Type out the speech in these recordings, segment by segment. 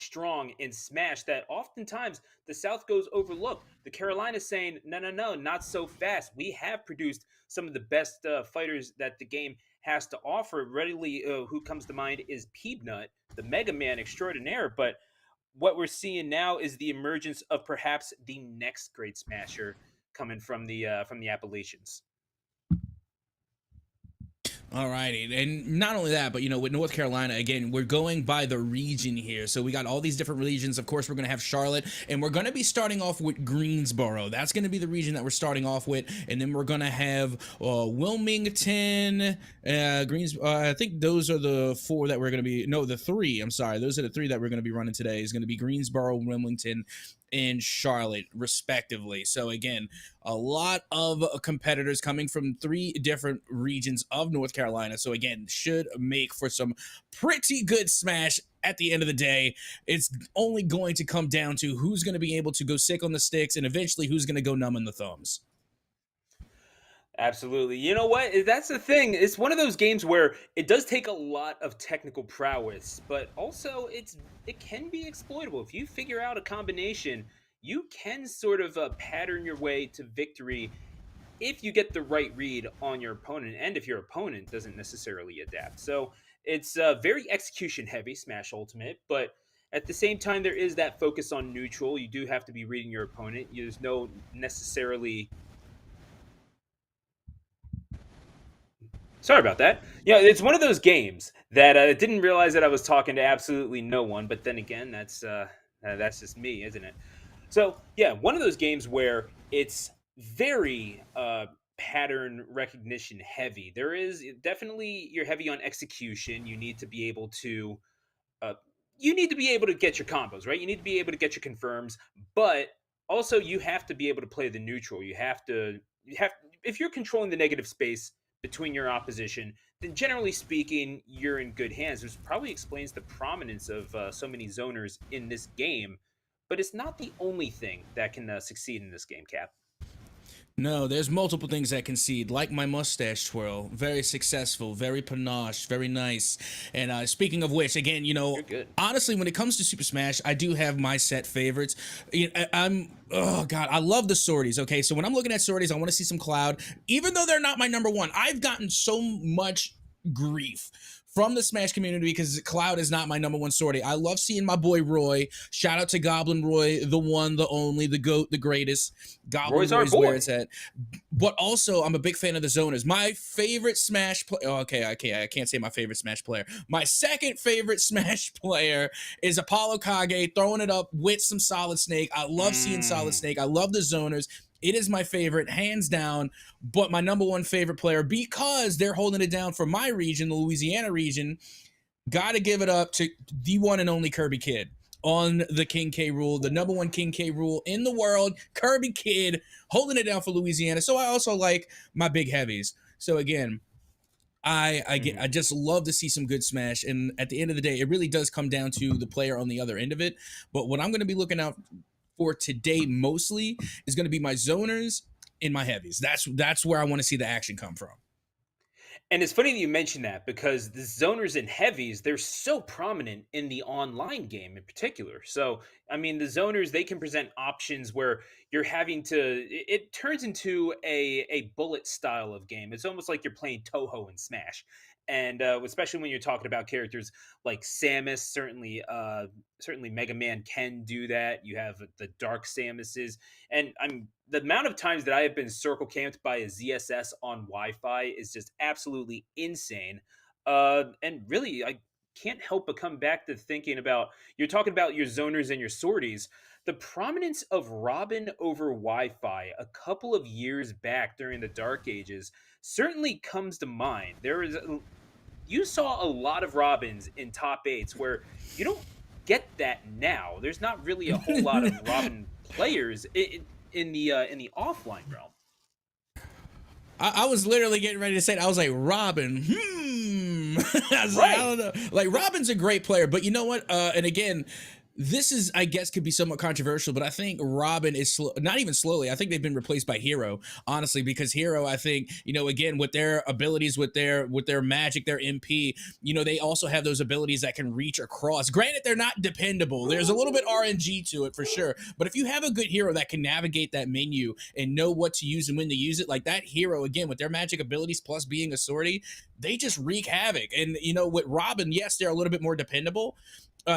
strong in Smash that oftentimes the South goes overlooked. The Carolinas saying, no, no, no, not so fast. We have produced some of the best fighters that the game has to offer. Readily, who comes to mind is Peanut, the Mega Man extraordinaire. But what we're seeing now is the emergence of perhaps the next great Smasher coming from the Appalachians. All righty. And not only that, but, you know, with North Carolina, again, we're going by the region here. So we got all these different regions. Of course, we're going to have Charlotte, and we're going to be starting off with Greensboro. That's going to be the region that we're starting off with. And then we're going to have Wilmington, I think those are the four that we're going to be, no, the three. I'm sorry. Those are the three that we're going to be running today. Is going to be Greensboro, Wilmington, and Charlotte, respectively. So again, a lot of competitors coming from three different regions of North Carolina. So again, should make for some pretty good Smash. At the end of the day, it's only going to come down to who's going to be able to go sick on the sticks and eventually who's going to go numb in the thumbs. Absolutely. You know what? That's the thing. It's one of those games where it does take a lot of technical prowess, but also it can be exploitable. If you figure out a combination, you can sort of pattern your way to victory if you get the right read on your opponent and if your opponent doesn't necessarily adapt. So it's very execution heavy, Smash Ultimate, but at the same time, there is that focus on neutral. You do have to be reading your opponent. There's no necessarily. Sorry about that. Yeah, it's one of those games that I didn't realize that I was talking to absolutely no one. But then again, that's just me, isn't it? So yeah, one of those games where it's very pattern recognition heavy. There is definitely you're heavy on execution. Uh, you need to be able to get your combos right. You need to be able to get your confirms, but also you have to be able to play the neutral. You have if you're controlling the negative space between your opposition, then generally speaking, you're in good hands. Which probably explains the prominence of so many zoners in this game. But it's not the only thing that can succeed in this game, Cap. No, there's multiple things that concede, like my mustache twirl. Very successful, very panache, very nice. And speaking of which, again, you know, honestly, when it comes to Super Smash, I do have my set favorites. Oh God, I love the sorties. Okay, so when I'm looking at sorties, I want to see some Cloud. Even though they're not my number one, I've gotten so much grief from the Smash community because Cloud is not my number one sortie. I love seeing my boy Roy. Shout out to Goblin Roy, the one, the only, the GOAT, the greatest. Goblin Roy's where it's at. But also, I'm a big fan of the zoners. My favorite Smash player. Okay, I can't say my favorite Smash player. My second favorite Smash player is Apollo Kage, throwing it up with some Solid Snake. I love seeing Solid Snake. I love the zoners. It is my favorite, hands down, but my number one favorite player, because they're holding it down for my region, the Louisiana region, got to give it up to the one and only Kirby Kid on the King K Rool, the number one King K Rool in the world. Kirby Kid holding it down for Louisiana. So I also like my big heavies. So again, I just love to see some good Smash. And at the end of the day, it really does come down to the player on the other end of it. But what I'm going to be looking out for today mostly is going to be my zoners and my heavies. That's where I want to see the action come from. And it's funny that you mention that because the zoners and heavies, they're so prominent in the online game in particular. So, I mean, the zoners, they can present options where you're having to, it turns into a bullet style of game. It's almost like you're playing Toho in Smash. And especially when you're talking about characters like Samus, certainly Mega Man can do that. You have the Dark Samuses, and the amount of times that I have been circle camped by a ZSS on Wi-Fi is just absolutely insane. And really, I can't help but come back to thinking about you're talking about your zoners and your sorties. The prominence of Robin over Wi-Fi a couple of years back during the Dark Ages certainly comes to mind. You saw a lot of Robins in top eights where you don't get that now. There's not really a whole lot of Robin players in the offline realm. I was literally getting ready to say it. I was like, Robin, I was Right. like, I don't know. Like, Robin's a great player, but you know what? And again, This is, I guess, could be somewhat controversial, but I think Robin is not even slowly. I think they've been replaced by Hero, honestly, because Hero, I think, again, with their abilities, with their magic, their MP, they also have those abilities that can reach across. Granted, they're not dependable. There's a little bit RNG to it for sure, but if you have a good hero that can navigate that menu and know what to use and when to use it, like that hero, again, with their magic abilities plus being a sortie, they just wreak havoc. And with Robin, yes, they're a little bit more dependable,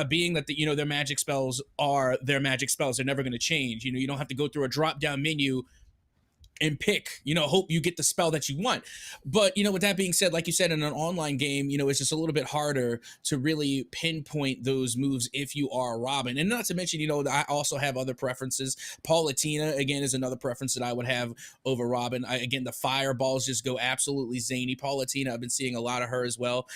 being that their magic spells are their magic spells. They're never going to change. You don't have to go through a drop down menu and pick, hope you get the spell that you want. But, with that being said, like you said, in an online game, it's just a little bit harder to really pinpoint those moves if you are Robin. And not to mention, I also have other preferences. Palutena, again, is another preference that I would have over Robin. Again, the fireballs just go absolutely zany. Palutena, I've been seeing a lot of her as well.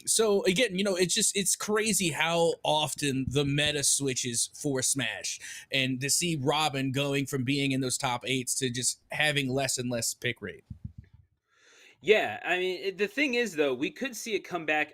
So again, it's crazy how often the meta switches for Smash. And to see Robin going from being in those top eights to just having less and less pick rate. Yeah, I mean, the thing is, though, we could see it come back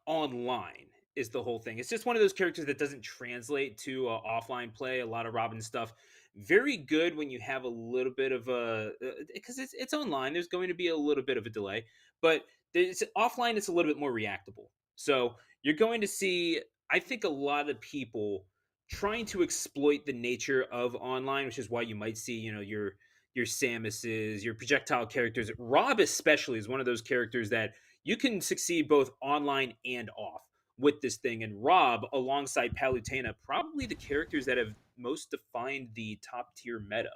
online. Is the whole thing? It's just one of those characters that doesn't translate to offline play. A lot of Robin stuff, very good when you have a little bit of a because it's online. There's going to be a little bit of a delay, but there's offline. It's a little bit more reactable. So you're going to see, I think, a lot of people trying to exploit the nature of online, which is why you might see, your Samuses, your projectile characters. Rob especially is one of those characters that you can succeed both online and off with this thing. And Rob, alongside Palutena, probably the characters that have most defined the top tier meta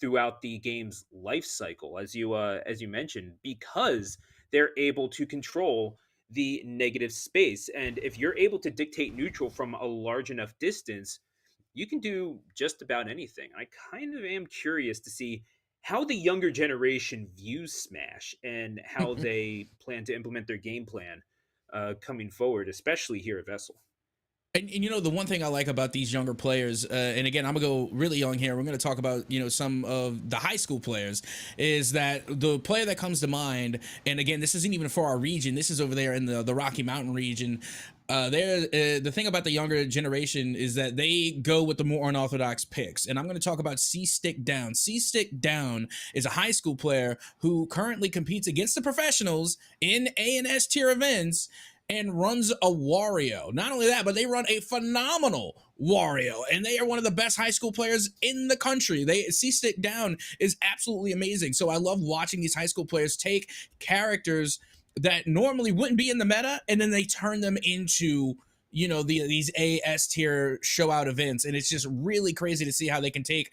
throughout the game's life cycle, as you mentioned, because they're able to control the negative space. And if you're able to dictate neutral from a large enough distance, you can do just about anything. I kind of am curious to see how the younger generation views Smash and how they plan to implement their game plan coming forward, especially here at VESL. And the one thing I like about these younger players, and again, I'm gonna go really young here. We're gonna talk about some of the high school players. Is that the player that comes to mind? And again, this isn't even for our region. This is over there in the Rocky Mountain region. The thing about the younger generation is that they go with the more unorthodox picks, and I'm going to talk about C Stick Down. C Stick Down is a high school player who currently competes against the professionals in A and S tier events and runs a Wario. Not only that, but they run a phenomenal Wario, and they are one of the best high school players in the country. C Stick Down is absolutely amazing. So I love watching these high school players take characters that normally wouldn't be in the meta, and then they turn them into these AS tier show out events. And it's just really crazy to see how they can take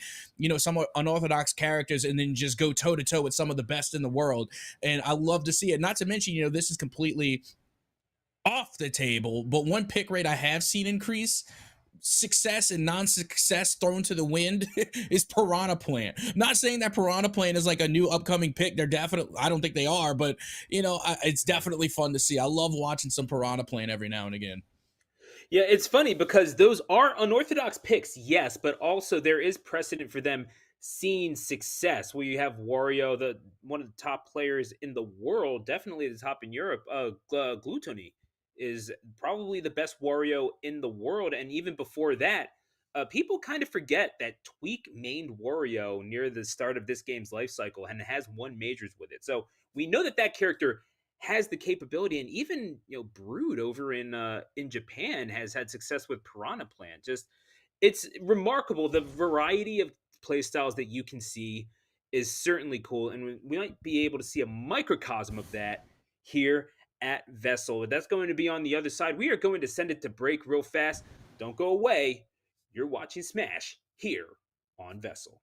somewhat unorthodox characters and then just go toe to toe with some of the best in the world. And I love to see it. Not to mention, this is completely off the table, but one pick rate I have seen increase, success and non-success thrown to the wind, is Piranha Plant. Not saying that Piranha Plant is like a new upcoming pick. They're definitely, I don't think they are, but it's definitely fun to see. I love watching some Piranha Plant every now and again. Yeah, it's funny because those are unorthodox picks, yes, but also there is precedent for them seeing success. Where you have Wario, the one of the top players in the world, definitely the top in Europe. Gluttony is probably the best Wario in the world, and even before that, people kind of forget that Tweak mained Wario near the start of this game's life cycle and has won majors with it. So we know that that character has the capability, and even Brood over in Japan has had success with Piranha Plant. Just it's remarkable the variety of play styles that you can see is certainly cool, and we might be able to see a microcosm of that here at VESL. That's going to be on the other side. We are going to send it to break real fast. Don't go away. You're watching Smash here on VESL.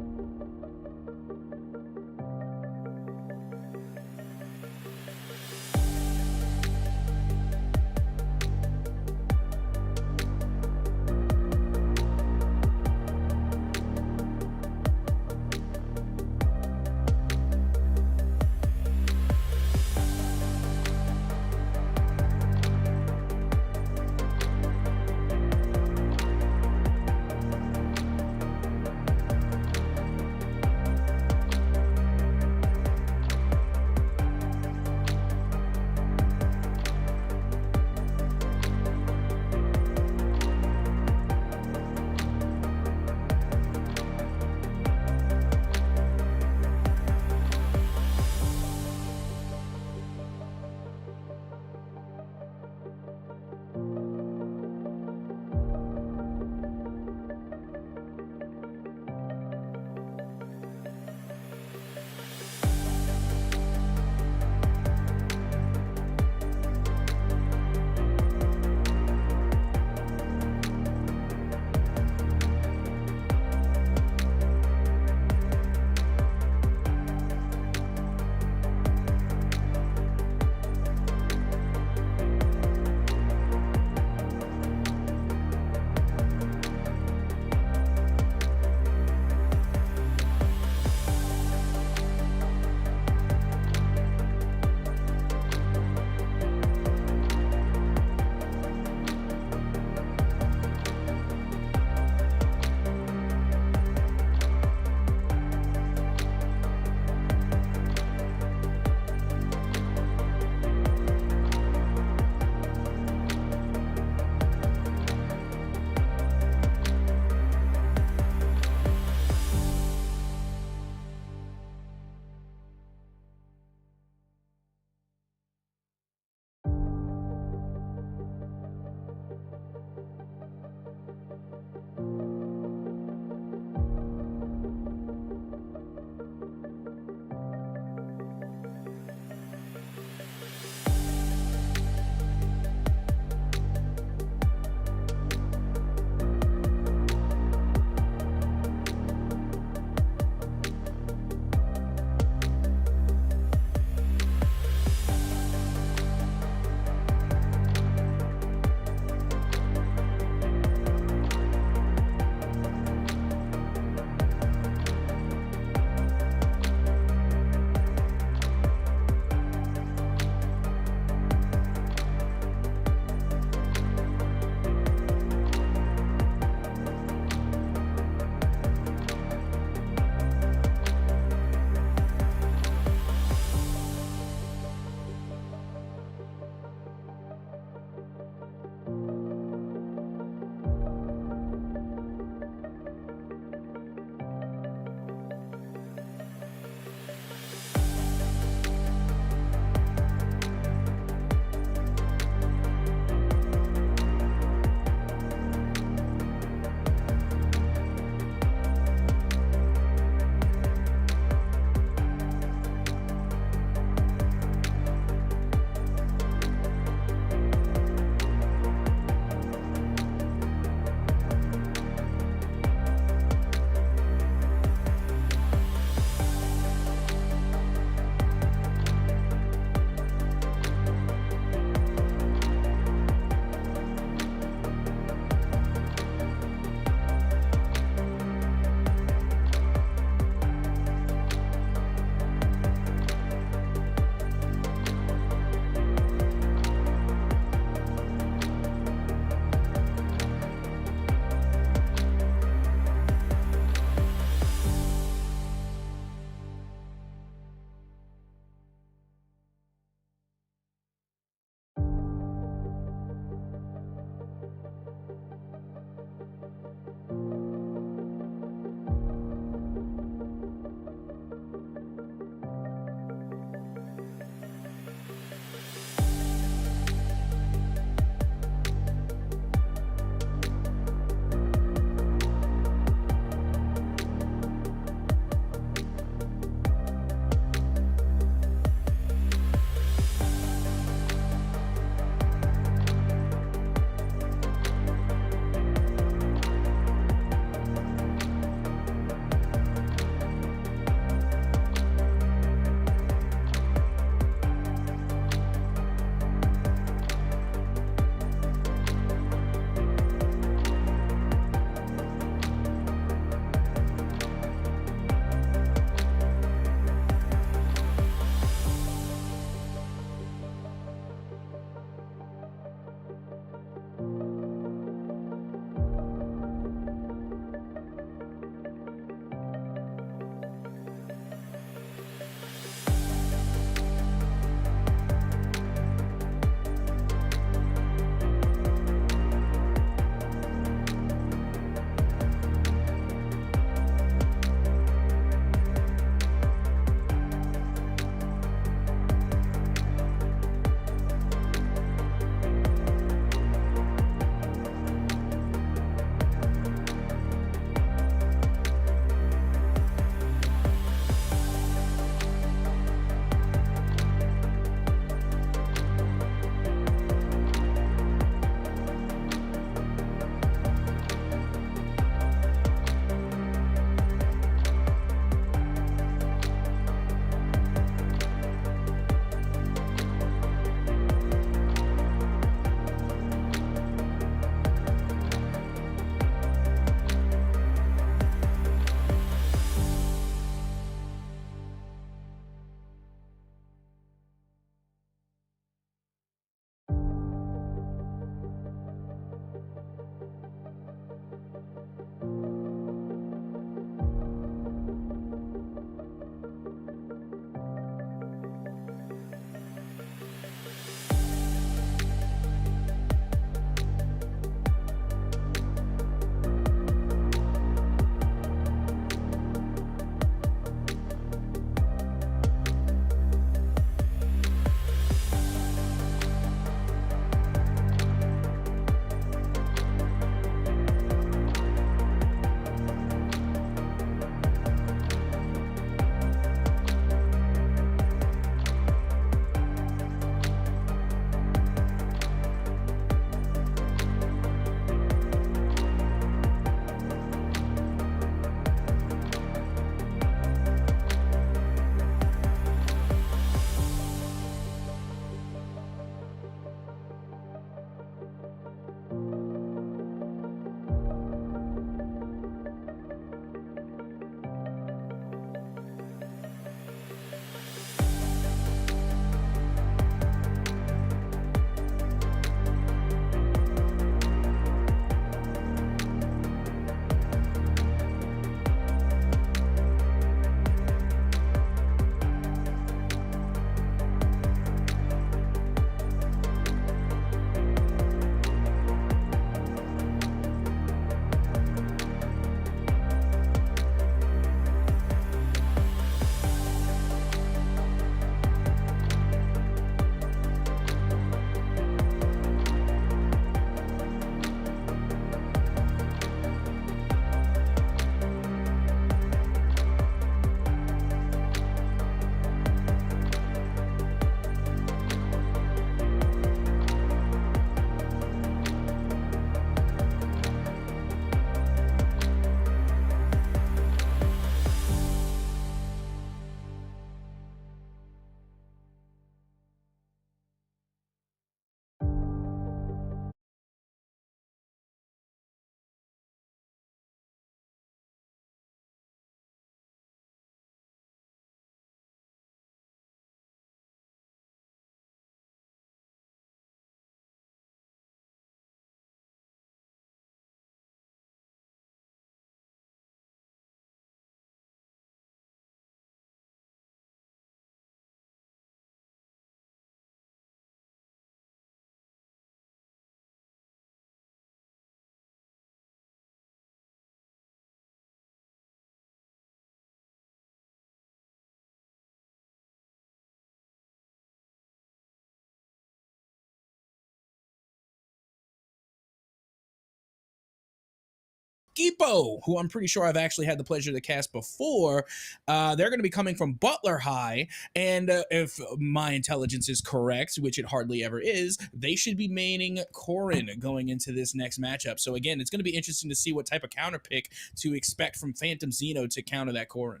Kipo, who I'm pretty sure I've actually had the pleasure to cast before. They're going to be coming from Butler High, and if my intelligence is correct, which it hardly ever is, they should be maining Corrin going into this next matchup. So again, it's going to be interesting to see what type of counter pick to expect from Phantom Zeno to counter that Corrin.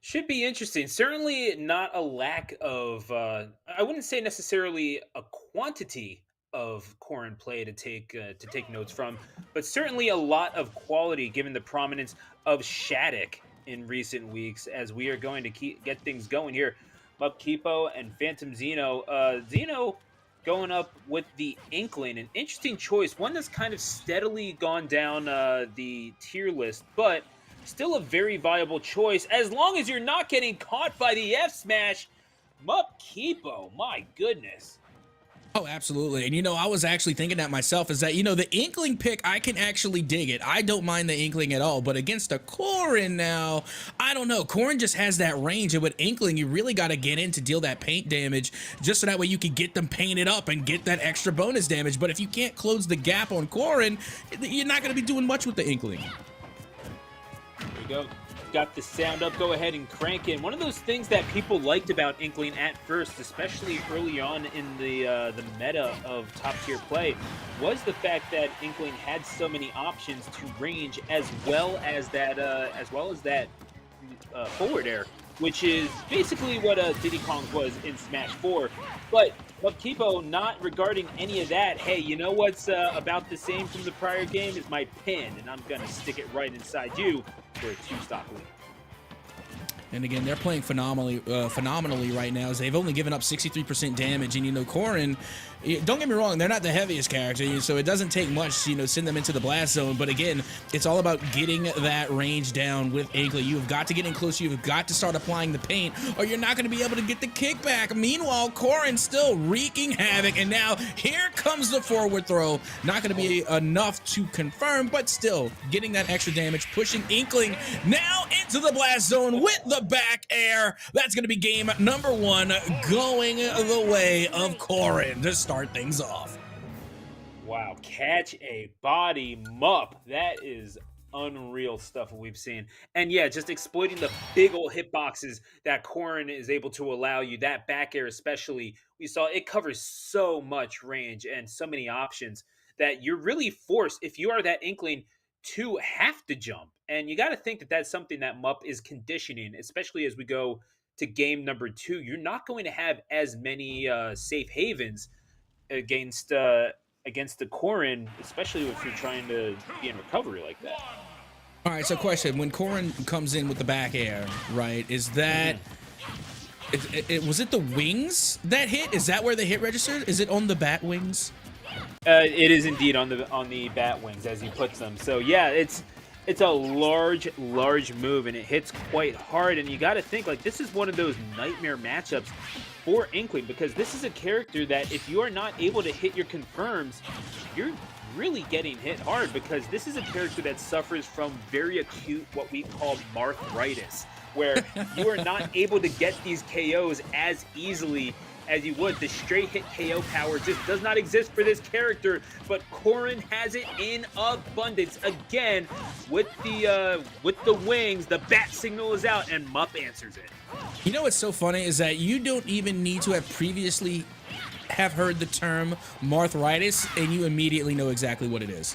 Should be interesting. Certainly not a lack of, I wouldn't say necessarily a quantity of Corrin play to take notes from, but certainly a lot of quality given the prominence of Shattuck in recent weeks. As we are going to get things going here, Mupkipo and Phantom Zeno. Zeno going up with the Inkling, an interesting choice, one that's kind of steadily gone down the tier list, but still a very viable choice as long as you're not getting caught by the F smash. Mupkipo, my goodness. Oh, absolutely. And, I was actually thinking that myself is that, the Inkling pick, I can actually dig it. I don't mind the Inkling at all. But against a Corrin now, I don't know. Corrin just has that range. And with Inkling, you really got to get in to deal that paint damage just so that way you can get them painted up and get that extra bonus damage. But if you can't close the gap on Corrin, you're not going to be doing much with the Inkling. There we go. Got the sound up. Go ahead and crank in. One of those things that people liked about Inkling at first, especially early on in the meta of top tier play, was the fact that Inkling had so many options to range as well as that forward air, which is basically what Diddy Kong was in Smash 4. But Mupkipo, not regarding any of that. Hey, you know what's about the same from the prior game is my pin, and I'm gonna stick it right inside you for a 2-stock lead. And again, they're playing phenomenally right now, as they've only given up 63% damage. And, Corrin, don't get me wrong, they're not the heaviest character, so it doesn't take much to, send them into the blast zone. But again, it's all about getting that range down with Inkling. You've got to get in close. You've got to start applying the paint, or you're not going to be able to get the kickback. Meanwhile, Corrin still wreaking havoc. And now here comes the forward throw. Not going to be enough to confirm, but still getting that extra damage, pushing Inkling now into the blast zone with the back air. That's going to be game number 1 going the way of Corrin to start things off. Wow, catch a body Mup. That is unreal stuff we've seen. And yeah, just exploiting the big old hitboxes that Corrin is able to allow you. That back air especially, we saw it covers so much range and so many options that you're really forced, if you are that Inkling, to have to jump. And you got to think that that's something that Mup is conditioning, especially as we go to game number 2. You're not going to have as many safe havens against the Corrin, especially if you're trying to be in recovery like that. All right, so question: when Corrin comes in with the back air, right? Is that was it the wings that hit? Is that where the hit registered? Is it on the bat wings? It is indeed on the bat wings as he puts them. So yeah, it's a large move, and it hits quite hard. And you got to think, like, this is one of those nightmare matchups for Inkling, because this is a character that if you are not able to hit your confirms, you're really getting hit hard, because this is a character that suffers from very acute, what we call marthritis, where you are not able to get these KOs as easily as you would. The straight hit KO power just does not exist for this character, but Corrin has it in abundance. Again, with the wings, the bat signal is out, and Mup answers it. You know what's so funny is that you don't even need to have previously have heard the term marthritis, and you immediately know exactly what it is.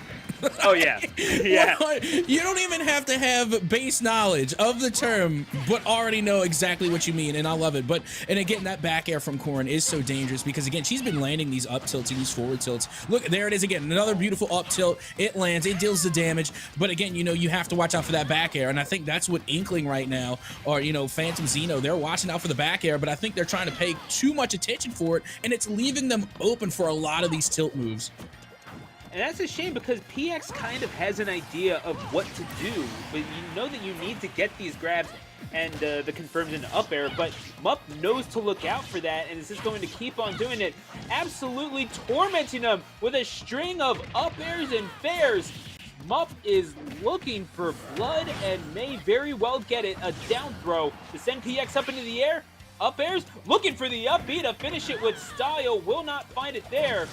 Oh yeah, yeah. You don't even have to have base knowledge of the term, but already know exactly what you mean, and I love it. And again, that back air from Corrin is so dangerous, because again, she's been landing these up tilts and these forward tilts. Look, there it is again, another beautiful up tilt. It lands, it deals the damage, but again, you have to watch out for that back air, and I think that's what Inkling right now, or Phantom Zeno, they're watching out for the back air, but I think they're trying to pay too much attention for it, and it's leaving them open for a lot of these tilt moves. And that's a shame, because PX kind of has an idea of what to do, but you know that you need to get these grabs and the confirms into up air, but Mup knows to look out for that, and is just going to keep on doing it, absolutely tormenting him with a string of up airs and fairs. Mup is looking for blood and may very well get it. A down throw to send PX up into the air. Up airs, looking for the up B to finish it with style, will not find it there.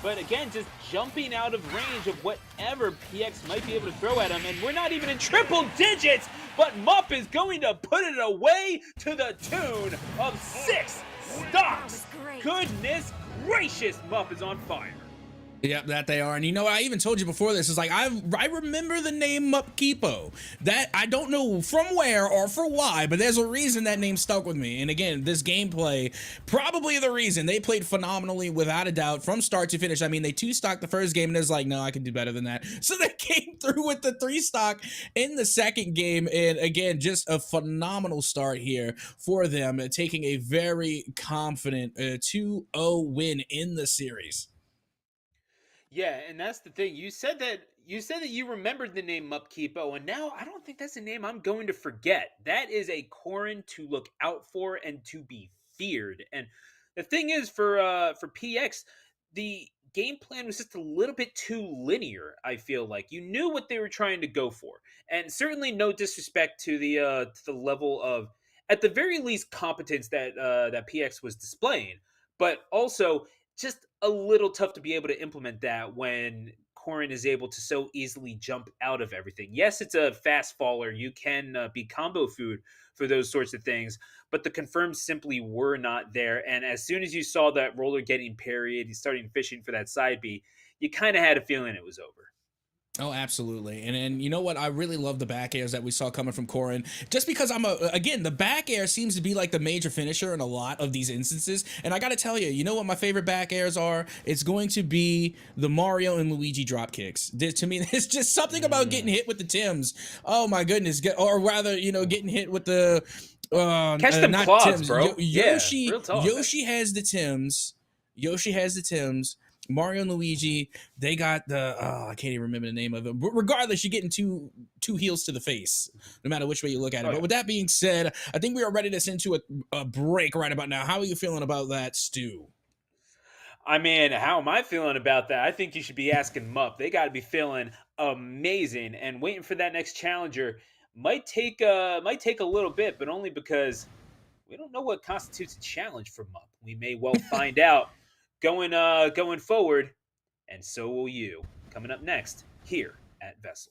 But again, just jumping out of range of whatever PX might be able to throw at him. And we're not even in triple digits, but Mupp is going to put it away to the tune of 6 stocks. Goodness gracious, Mupp is on fire. Yep, that they are. And you know what? I even told you before this is like, I remember the name Mupkipo. That I don't know from where or for why, but there's a reason that name stuck with me. And again, this gameplay, probably the reason. They played phenomenally without a doubt from start to finish. I mean, they 2-stocked the first game and it was like, no, I can do better than that. So they came through with the 3-stock in the second game. And again, just a phenomenal start here for them, taking a very confident 2-0 win in the series. Yeah, and that's the thing. You said that you remembered the name Mupkeepo, and now I don't think that's a name I'm going to forget. That is a Corrin to look out for and to be feared. And the thing is, for PX, the game plan was just a little bit too linear. I feel like you knew what they were trying to go for, and certainly no disrespect to the level of, at the very least, competence that PX was displaying, but also just a little tough to be able to implement that when Corrin is able to so easily jump out of everything. Yes, it's a fast faller. You can be combo food for those sorts of things, but the confirms simply were not there. And as soon as you saw that roller getting parried, he's starting fishing for that side B, you kind of had a feeling it was over. Oh, absolutely. And you know what? I really love the back airs that we saw coming from Corrin, just because again, the back air seems to be like the major finisher in a lot of these instances. And I got to tell you, you know what my favorite back airs are? It's going to be the Mario and Luigi drop kicks. To me, there's just something about getting hit with the Tims. Oh my goodness. Or rather, getting hit with the, catch them not claws, Tims. bro. Yoshi has the Tims. Yoshi has the Tims. Mario and Luigi, they got the I can't even remember the name of it. But regardless, you're getting two heels to the face, no matter which way you look at it. But with that being said, I think we are ready to send to a break right about now. How are you feeling about that, Stu? I mean, how am I feeling about that? I think you should be asking Mupp. They got to be feeling amazing, and waiting for that next challenger might take a little bit, but only because we don't know what constitutes a challenge for Mupp. We may well find out going forward, and so will you. Coming up next here at VESL.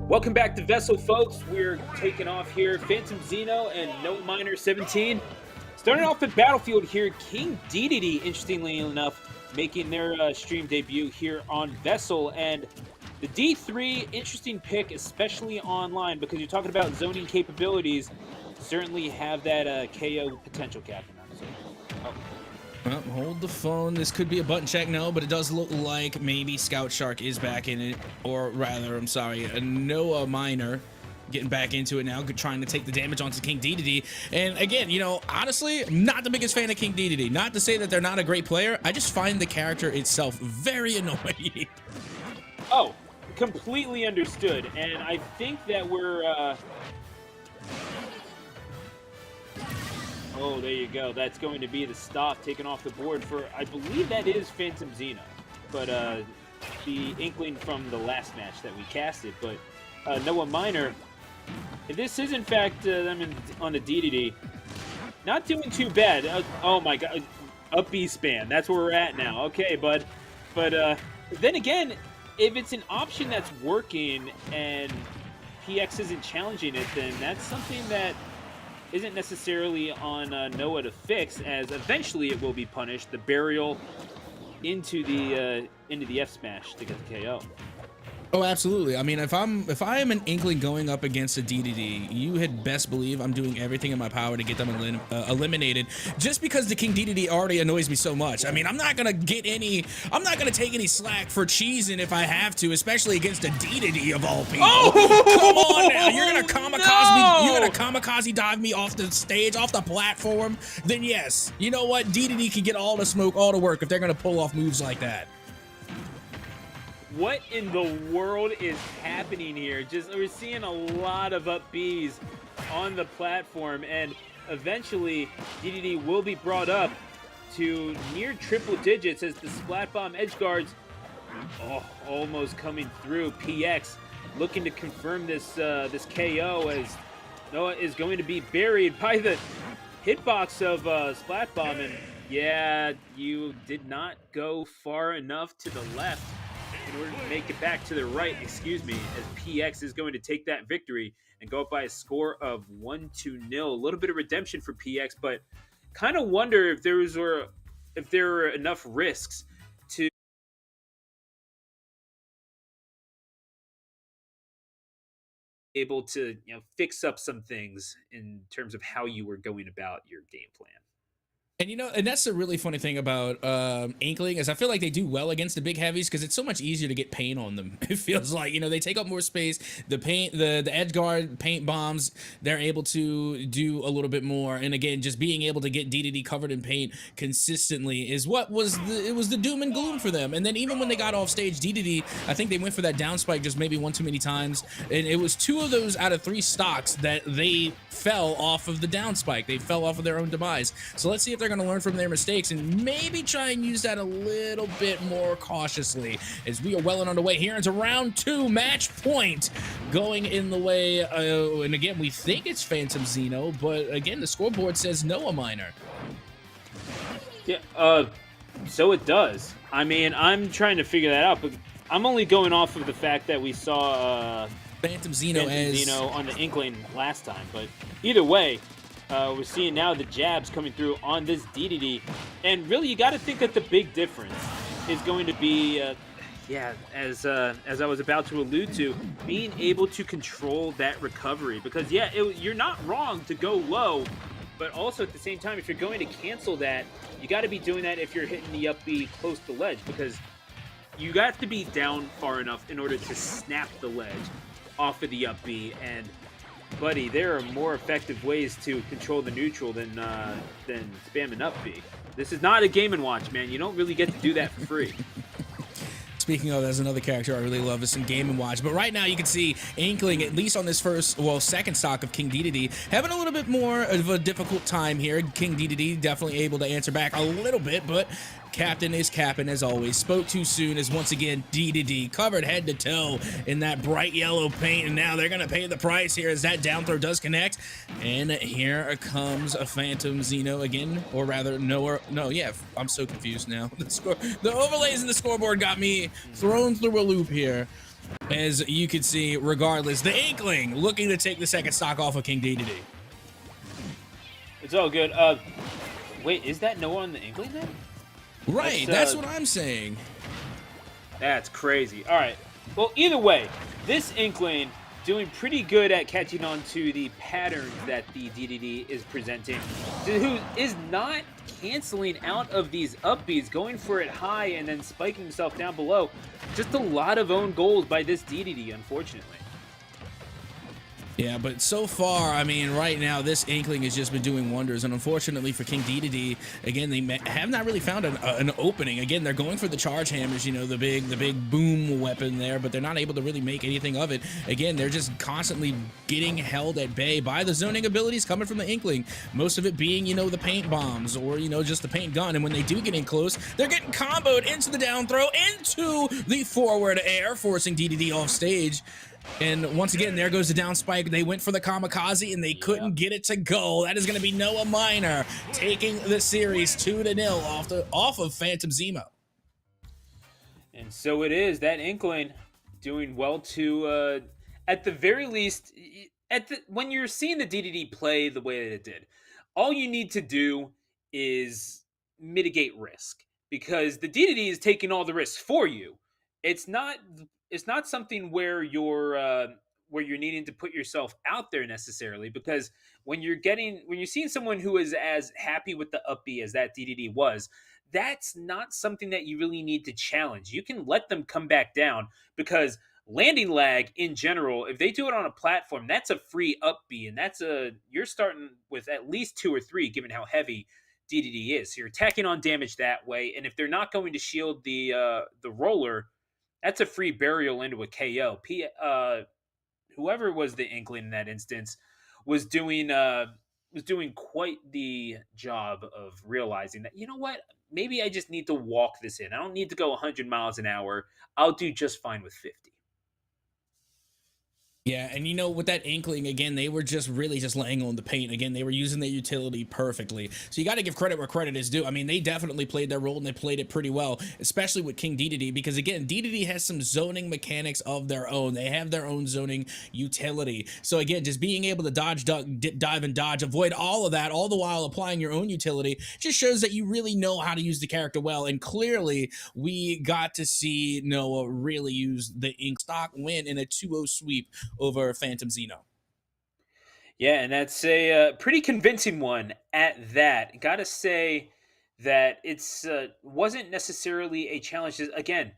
Welcome back to VESL, folks. We're taking off here. Phantom Zeno and No Miner 17. Starting off at Battlefield here, King DDD, interestingly enough, making their stream debut here on VESL. And the D3, interesting pick, especially online, because you're talking about zoning capabilities. Certainly have that KO potential, Captain. Well, hold the phone. This could be a button check, no, but it does look like maybe Scout Shark is back in it, or rather, I'm sorry, a Noah Miner getting back into it now, trying to take the damage onto King DDD. And again, you know, honestly, I'm not the biggest fan of King DDD. Not to say that they're not a great player. I just find the character itself very annoying. Oh, completely understood. And I think that we're... Oh, there you go. That's going to be the stop taken off the board for, I believe that is Phantom Zeno. But the inkling from the last match that we casted. But Noah Miner, this is in fact them on the DDD. Not doing too bad. Oh my god. Up B spam. That's where we're at now. Okay, bud. But then again, if it's an option that's working and PX isn't challenging it, then that's something that isn't necessarily on Noah to fix, as eventually it will be punished. The burial into the F smash to get the KO. Oh, absolutely. I mean, if I am an inkling going up against a DDD, you had best believe I'm doing everything in my power to get them eliminated, just because the King DDD already annoys me so much. I mean, I'm not gonna take any slack for cheesing if I have to, especially against a DDD of all people. Oh, come on now, you're gonna kamikaze me, you're gonna kamikaze dive me off the stage, off the platform. Then yes, you know what, DDD can get all the smoke, all the work if they're gonna pull off moves like that. What in the world is happening here? Just, we're seeing a lot of up Bs on the platform, and eventually DDD will be brought up to near triple digits as the Splat Bomb edge guards almost coming through. PX looking to confirm this this KO, as Noah is going to be buried by the hitbox of Splat Bomb. And yeah, you did not go far enough to the left in order to make it back to the right, excuse me, as PX is going to take that victory and go up by a score of 1-0. A little bit of redemption for PX, but kind of wonder if there were enough risks to able to, you know, fix up some things in terms of how you were going about your game plan. And you know, and that's the really funny thing about Inkling, is I feel like they do well against the big heavies because it's so much easier to get paint on them. It feels like, you know, they take up more space. The paint, the edge guard paint bombs, they're able to do a little bit more. And again, just being able to get DDD covered in paint consistently is what was the doom and gloom for them. And then even when they got off stage, DDD, I think they went for that down spike just maybe one too many times. And it was 2 of those out of 3 stocks that they fell off of the down spike. They fell off of their own demise. So let's see if they're going to learn from their mistakes and maybe try and use that a little bit more cautiously, as we are well and on the way here into round 2, match point going in the way. And again, we think it's Phantom Zeno, but again, the scoreboard says Noah Miner. Yeah, so it does. I mean, I'm trying to figure that out, but I'm only going off of the fact that we saw Phantom Zeno on the Inkling last time. But either way, we're seeing now the jabs coming through on this DDD, and really you got to think that the big difference is going to be, as I was about to allude to, being able to control that recovery. Because you're not wrong to go low, but also at the same time, if you're going to cancel that, you got to be doing that if you're hitting the up B close to the ledge, because you got to be down far enough in order to snap the ledge off of the up B. And buddy, there are more effective ways to control the neutral than spamming up B. This is not a Game & Watch, man. You don't really get to do that for free. Speaking of, there's another character I really love is some Game & Watch. But right now you can see Inkling, at least on this second stock of King DDD, having a little bit more of a difficult time here. King DDD definitely able to answer back a little bit, but Captain is capping as always. Spoke too soon as once again DDD covered head to toe in that bright yellow paint, and now they're gonna pay the price here as that down throw does connect. And here comes a Phantom Zeno again, or rather I'm so confused now. The overlays in the scoreboard got me thrown through a loop here. As you can see, regardless, the Inkling looking to take the second stock off of King DDD. It's all good. Wait, is that Noah on the Inkling then? Right, that's what I'm saying. That's crazy. All right. Well, either way, this Inkling doing pretty good at catching on to the patterns that the DDD is presenting, who is not canceling out of these up Bs, going for it high and then spiking himself down below. Just a lot of own goals by this DDD, unfortunately. Yeah, but so far, I mean, right now, this Inkling has just been doing wonders. And unfortunately for King DDD, again, they have not really found an opening. Again, they're going for the charge hammers, you know, the big boom weapon there, but they're not able to really make anything of it. Again, they're just constantly getting held at bay by the zoning abilities coming from the Inkling. Most of it being, you know, the paint bombs or, you know, just the paint gun. And when they do get in close, they're getting comboed into the down throw, into the forward air, forcing DDD off stage. And once again, there goes the down spike. They went for the kamikaze and they couldn't get it to go. That is going to be Noah Minor taking the series 2-0 off of Phantom Zemo. And so it is. That Inkling doing well to, at the very least, when you're seeing the DDD play the way that it did, all you need to do is mitigate risk, because the DDD is taking all the risks for you. It's not something where you're needing to put yourself out there necessarily, because when you're seeing someone who is as happy with the up B as that DDD was, that's not something that you really need to challenge. You can let them come back down, because landing lag in general, if they do it on a platform, that's a free up B, and you're starting with at least 2 or 3 given how heavy DDD is. So you're tacking on damage that way, and if they're not going to shield the roller, that's a free burial into a KO. Whoever was the Inkling in that instance was doing quite the job of realizing that, you know what, maybe I just need to walk this in. I don't need to go 100 miles an hour. I'll do just fine with 50. Yeah, and you know, with that Inkling, again, they were just really just laying on the paint. Again, they were using their utility perfectly. So you got to give credit where credit is due. I mean, they definitely played their role, and they played it pretty well, especially with King DDD, because, again, DDD has some zoning mechanics of their own. They have their own zoning utility. So, again, just being able to dodge, duck, dive, and dodge, avoid all of that, all the while applying your own utility, just shows that you really know how to use the character well. And clearly, we got to see Noah really use the Ink stock win in a 2-0 sweep over Phantom Zeno. Yeah, and that's a pretty convincing one at that. Gotta say that it's wasn't necessarily a challenge. Again,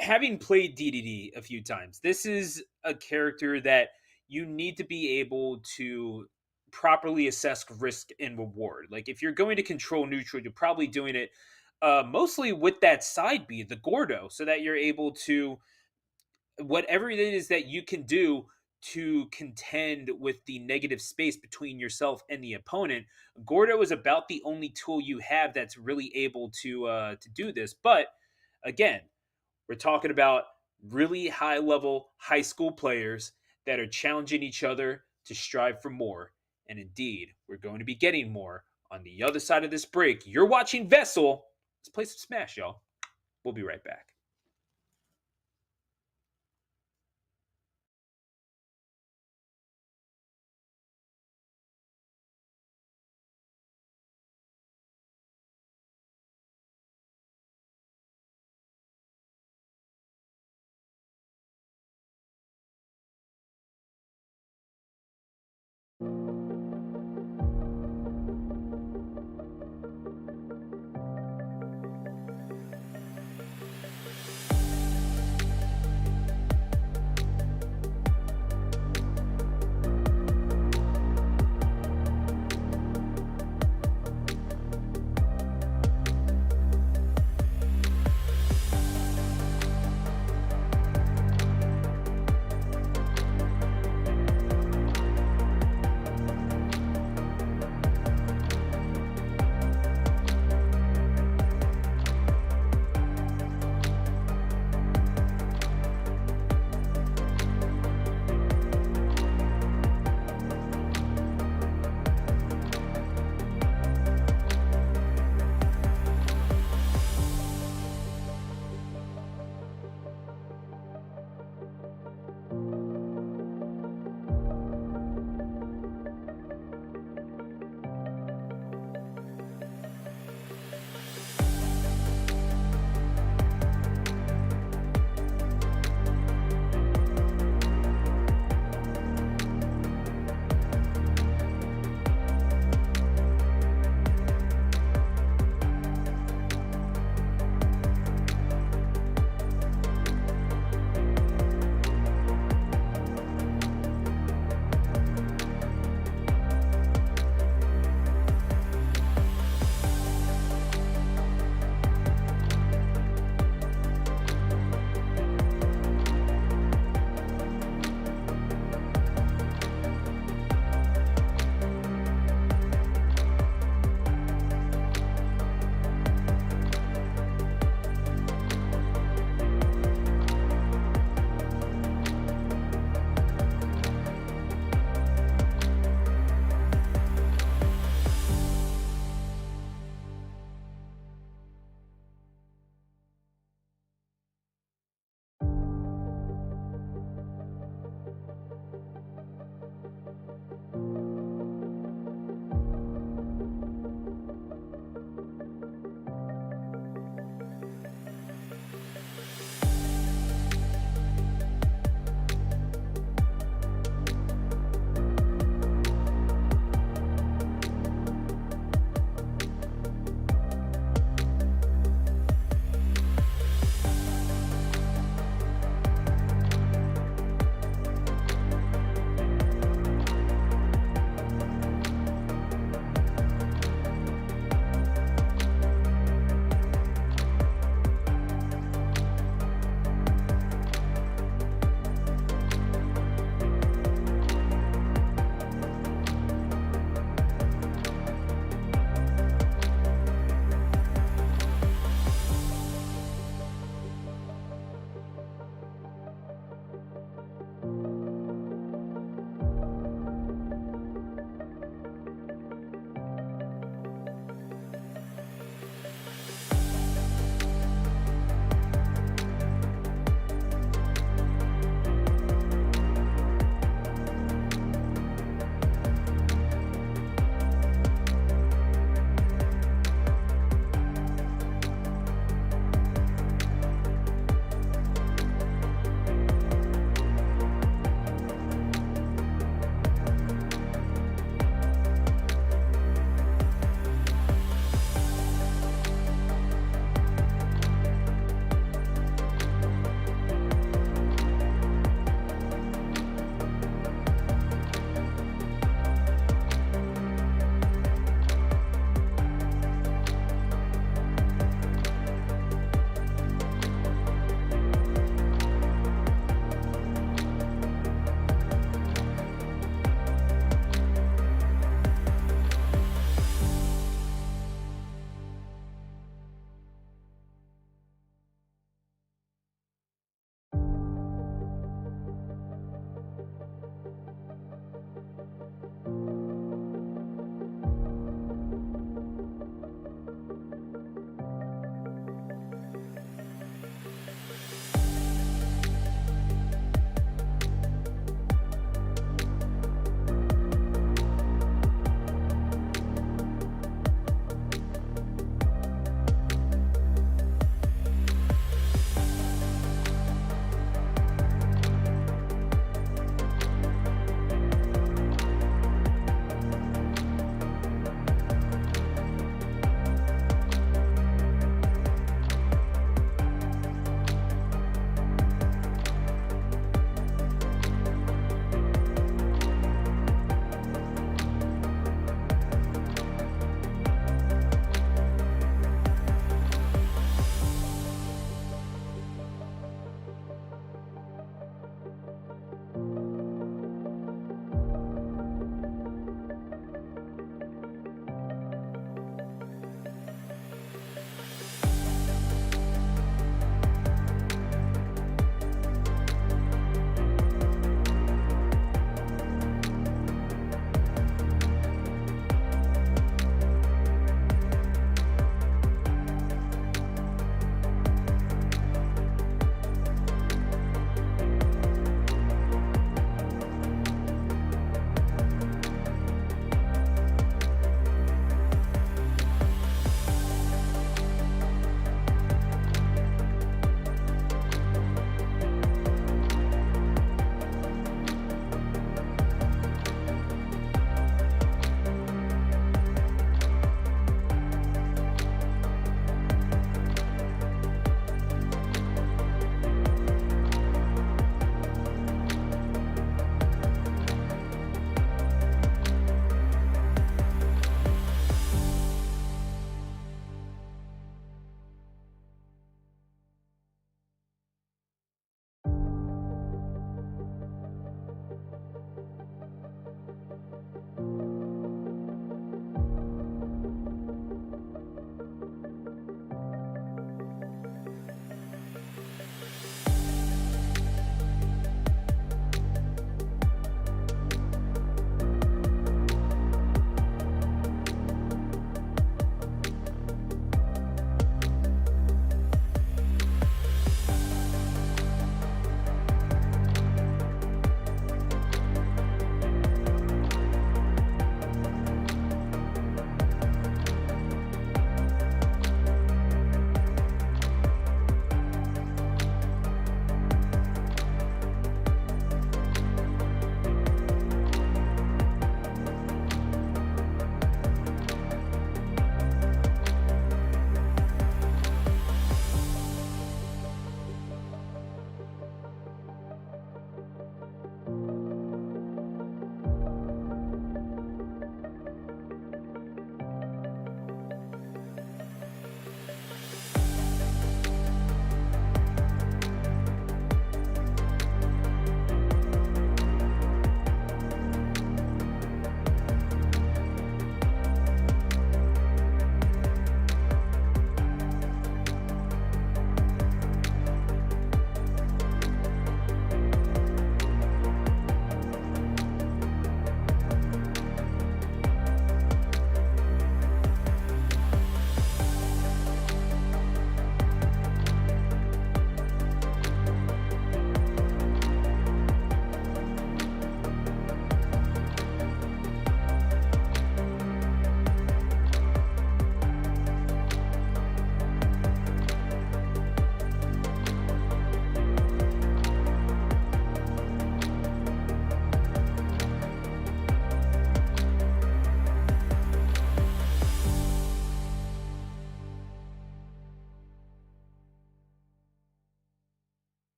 having played DDD a few times, this is a character that you need to be able to properly assess risk and reward. Like, if you're going to control neutral, you're probably doing it mostly with that side B, the Gordo, so that you're able to, whatever it is that you can do to contend with the negative space between yourself and the opponent, Gordo is about the only tool you have that's really able to do this. But again, we're talking about really high level high school players that are challenging each other to strive for more. And indeed, we're going to be getting more on the other side of this break. You're watching VESL. Let's play some Smash, y'all. We'll be right back.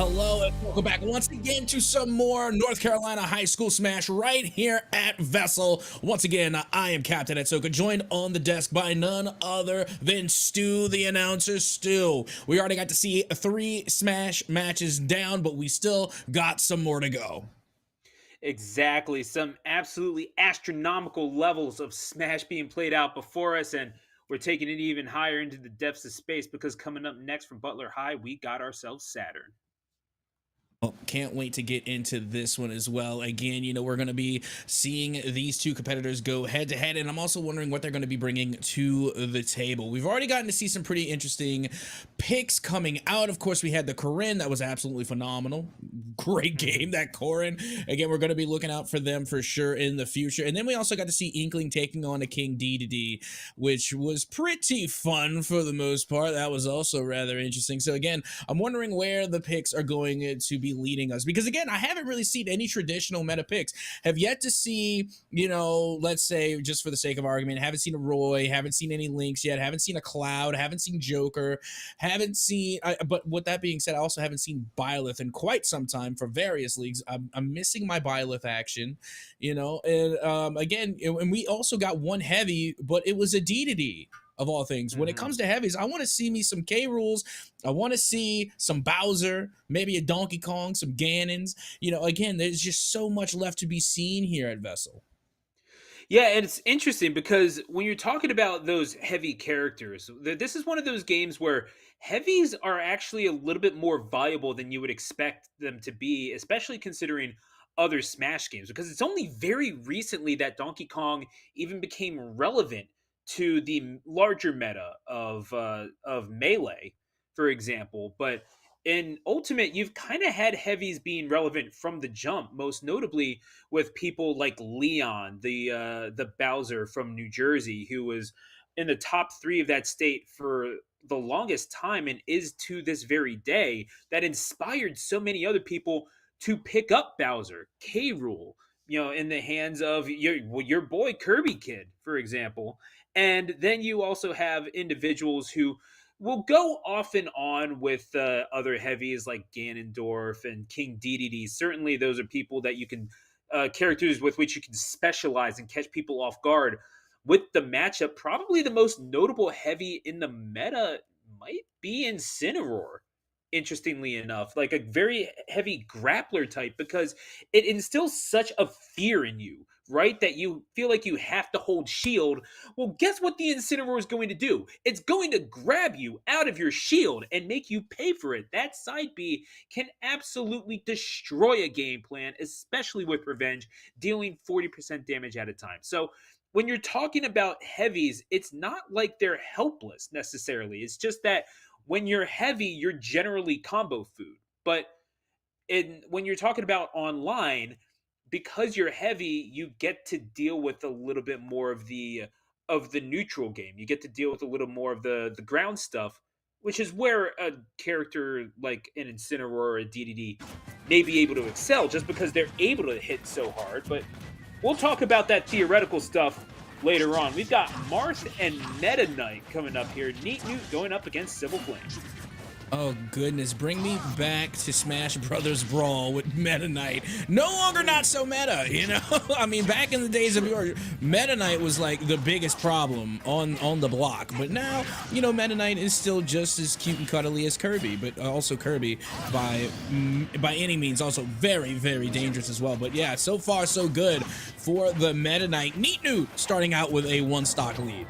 hello, and welcome back once again to some more North Carolina High School Smash right here at VESL. Once again, I am Captain Etsoka, joined on the desk by none other than Stu, the announcer. Stu, we already got to see 3 Smash matches down, but we still got some more to go. Exactly. Some absolutely astronomical levels of Smash being played out before us, and we're taking it even higher into the depths of space because coming up next from Butler High, we got ourselves Saturn. Well, can't wait to get into this one as well. Again, we're going to be seeing these 2 competitors go head to head, and I'm also wondering what they're going to be bringing to the table. We've already gotten to see some pretty interesting picks coming out. Of course, we had the Corinne that was absolutely phenomenal. Great game, that Corin. Again, we're going to be looking out for them for sure in the future. And then we also got to see Inkling taking on a King D, which was pretty fun for the most part. That was also rather interesting. So again, I'm wondering where the picks are going to be leading us, because again, I haven't really seen any traditional meta picks. Have yet to see, let's say, just for the sake of argument, haven't seen a Roy, haven't seen any Lynx yet, haven't seen a Cloud, haven't seen Joker, haven't seen but with that being said, I also haven't seen Byleth in quite some time for various leagues. I'm missing my Byleth action, and again, and we also got one heavy, but it was a D of all things. When it comes to heavies, I want to see me some K rules. I want to see some Bowser, maybe a Donkey Kong, some Ganons. Again, there's just so much left to be seen here at VESL. Yeah, and it's interesting because when you're talking about those heavy characters, this is one of those games where heavies are actually a little bit more valuable than you would expect them to be, especially considering other Smash games, because it's only very recently that Donkey Kong even became relevant to the larger meta of Melee, for example. But in Ultimate, you've kind of had heavies being relevant from the jump, most notably with people like Leon, the Bowser from New Jersey, who was in the top 3 of that state for the longest time and is to this very day, that inspired so many other people to pick up Bowser, K. Rool, in the hands of your boy Kirby Kid, for example. And then you also have individuals who will go off and on with other heavies like Ganondorf and King Dedede. Certainly, those are people that you can characters with which you can specialize and catch people off guard. With the matchup, probably the most notable heavy in the meta might be Incineroar. Interestingly enough, like a very heavy grappler type, because it instills such a fear in you, right? That you feel like you have to hold shield. Well, guess what the Incineroar is going to do? It's going to grab you out of your shield and make you pay for it. That side B can absolutely destroy a game plan, especially with Revenge, dealing 40% damage at a time. So when you're talking about heavies, it's not like they're helpless necessarily. It's just that when you're heavy, you're generally combo food. But when you're talking about online, because you're heavy, you get to deal with a little bit more of the neutral game. You get to deal with a little more of the ground stuff, which is where a character like an Incineroar or a DDD may be able to excel, just because they're able to hit so hard. But we'll talk about that theoretical stuff later on. We've got Marth and Meta Knight coming up here. Neat Newt going up against Civil Flame. Oh goodness, bring me back to Smash Brothers Brawl with Meta Knight. No longer not so meta, I mean, back in the days of yore, Meta Knight was like the biggest problem on the block. But now, Meta Knight is still just as cute and cuddly as Kirby, but also Kirby by any means also very, very dangerous as well. But yeah, so far so good for the Meta Knight. Neat Newt starting out with a 1-stock lead.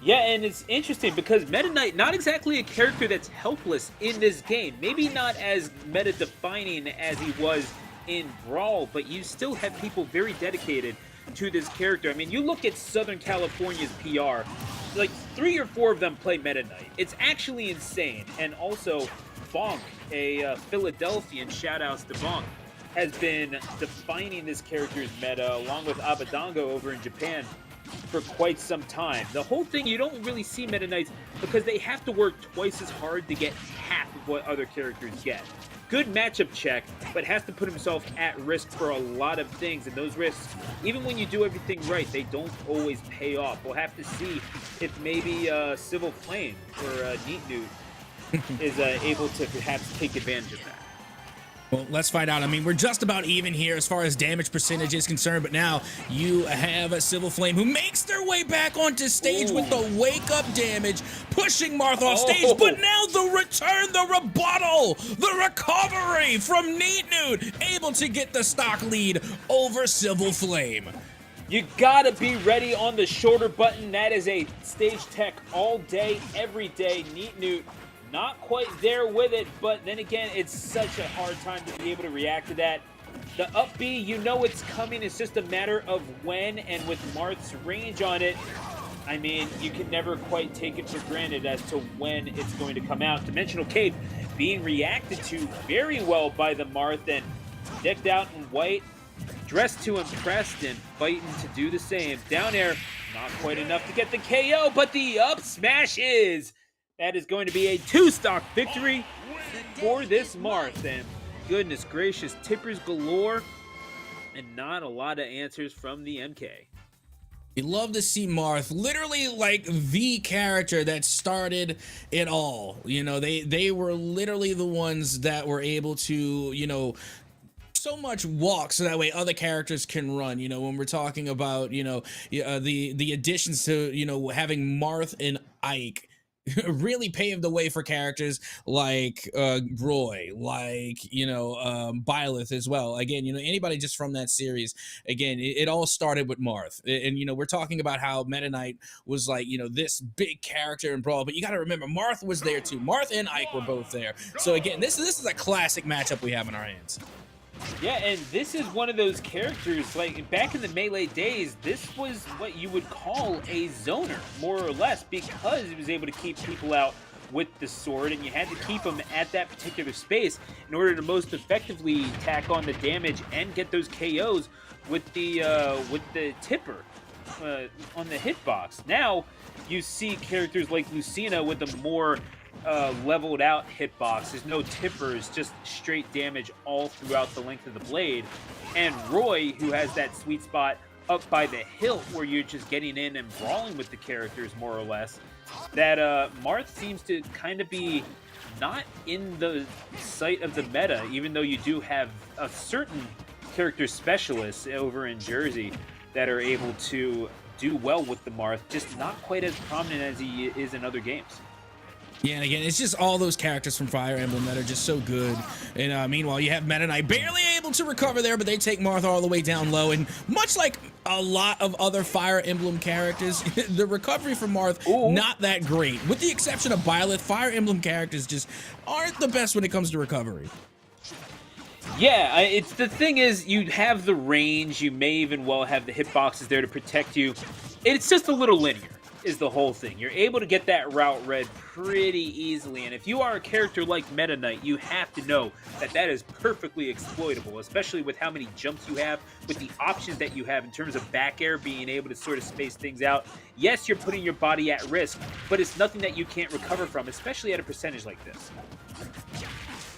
Yeah, and it's interesting because Meta Knight, not exactly a character that's helpless in this game. Maybe not as meta-defining as he was in Brawl, but you still have people very dedicated to this character. I mean, you look at Southern California's PR, like 3 or 4 of them play Meta Knight. It's actually insane. And also, Bonk, a Philadelphian, shout-outs to Bonk, has been defining this character's meta, along with Abadango over in Japan, for quite some time. The whole thing, you don't really see Meta Knights because they have to work twice as hard to get half of what other characters get. Good matchup check, but has to put himself at risk for a lot of things, and those risks, even when you do everything right, they don't always pay off. We'll have to see if maybe Civil Flame or Neat Newt is able to perhaps take advantage of that. Well, let's find out. I mean, we're just about even here as far as damage percentage is concerned, but now you have a Civil Flame who makes their way back onto stage with the wake-up damage, pushing Marth off stage, but now the return, the rebuttal, the recovery from Neat, able to get the stock lead over Civil Flame. You gotta be ready on the shoulder button. That is a stage tech all day, every day. Neat, not quite there with it, but then again, it's such a hard time to be able to react to that. The up B, you know it's coming. It's just a matter of when, and with Marth's range on it, I mean, you can never quite take it for granted as to when it's going to come out. Dimensional Cape being reacted to very well by the Marth, and decked out in white, dressed to impress, and fighting to do the same. Down air, not quite enough to get the KO, but the up smash is. That is going to be a 2-stock victory for this Marth. And goodness gracious, tippers galore, and not a lot of answers from the MK. You love to see Marth, literally like the character that started it all. You know, they were literally the ones that were able to, you know, so much walk so that way other characters can run. You know, when we're talking about, you know, the additions to, you know, having Marth and Ike really paved the way for characters like Roy, like, you know, Byleth as well. Again, you know, anybody just from that series. Again, it all started with Marth, and you know, we're talking about how Meta Knight was like, you know, this big character in Brawl, but you got to remember Marth was there too. Marth and Ike were both there. So again, this is a classic matchup we have in our hands. Yeah, and this is one of those characters, like, back in the Melee days, this was what you would call a zoner, more or less, because he was able to keep people out with the sword, and you had to keep them at that particular space in order to most effectively tack on the damage and get those KOs with the tipper on the hitbox. Now, you see characters like Lucina with a more leveled out hitbox. There's no tippers, just straight damage all throughout the length of the blade. And Roy, who has that sweet spot up by the hilt where you're just getting in and brawling with the characters more or less. That Marth seems to kind of be not in the sight of the meta, even though you do have a certain character specialists over in Jersey that are able to do well with the Marth, just not quite as prominent as he is in other games. Yeah, and again, it's just all those characters from Fire Emblem that are just so good. And meanwhile, you have Meta Knight barely able to recover there, but they take Marth all the way down low. And much like a lot of other Fire Emblem characters, the recovery from Marth, not that great. With the exception of Byleth, Fire Emblem characters just aren't the best when it comes to recovery. Yeah, it's the thing is, you have the range, you may even well have the hitboxes there to protect you. It's just a little linear, is the whole thing. You're able to get that route read pretty easily, and if you are a character like Meta Knight, you have to know that that is perfectly exploitable, especially with how many jumps you have, with the options that you have in terms of back air, being able to sort of space things out. Yes, you're putting your body at risk, but it's nothing that you can't recover from, especially at a percentage like this.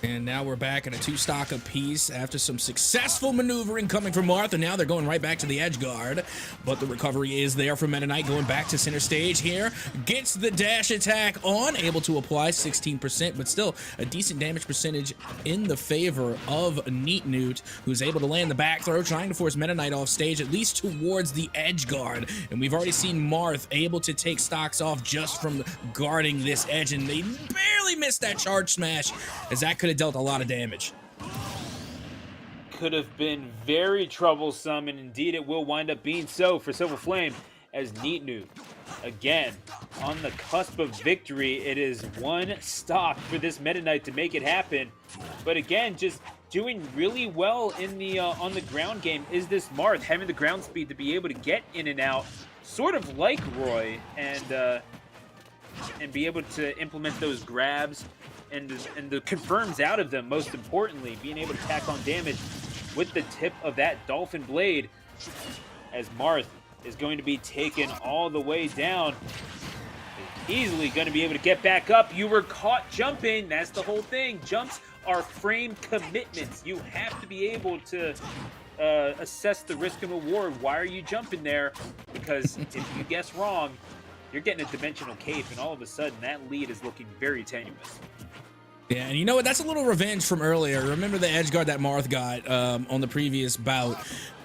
And now we're back at a 2-stock apiece after some successful maneuvering coming from Marth, and now they're going right back to the edge guard. But the recovery is there for Meta Knight, going back to center stage here. Gets the dash attack on, able to apply 16%, but still a decent damage percentage in the favor of Neat, who's able to land the back throw, trying to force Meta Knight off stage, at least towards the edge guard. And we've already seen Marth able to take stocks off just from guarding this edge, and they barely missed that charge smash, as that could have dealt a lot of damage. Could have been very troublesome, and indeed it will wind up being so for Silver Flame, as Neat, again, on the cusp of victory. It is 1 stock for this Meta Knight to make it happen. But again, just doing really well in the on the ground game is this Marth, having the ground speed to be able to get in and out, sort of like Roy, and be able to implement those grabs and the confirms out of them, most importantly, being able to tack on damage with the tip of that Dolphin Blade, as Marth is going to be taken all the way down. Easily going to be able to get back up. You were caught jumping. That's the whole thing. Jumps are frame commitments. You have to be able to assess the risk and reward. Why are you jumping there? Because if you guess wrong, you're getting a dimensional cape, and all of a sudden that lead is looking very tenuous. Yeah, and you know what? That's a little revenge from earlier. Remember the edge guard that Marth got on the previous bout?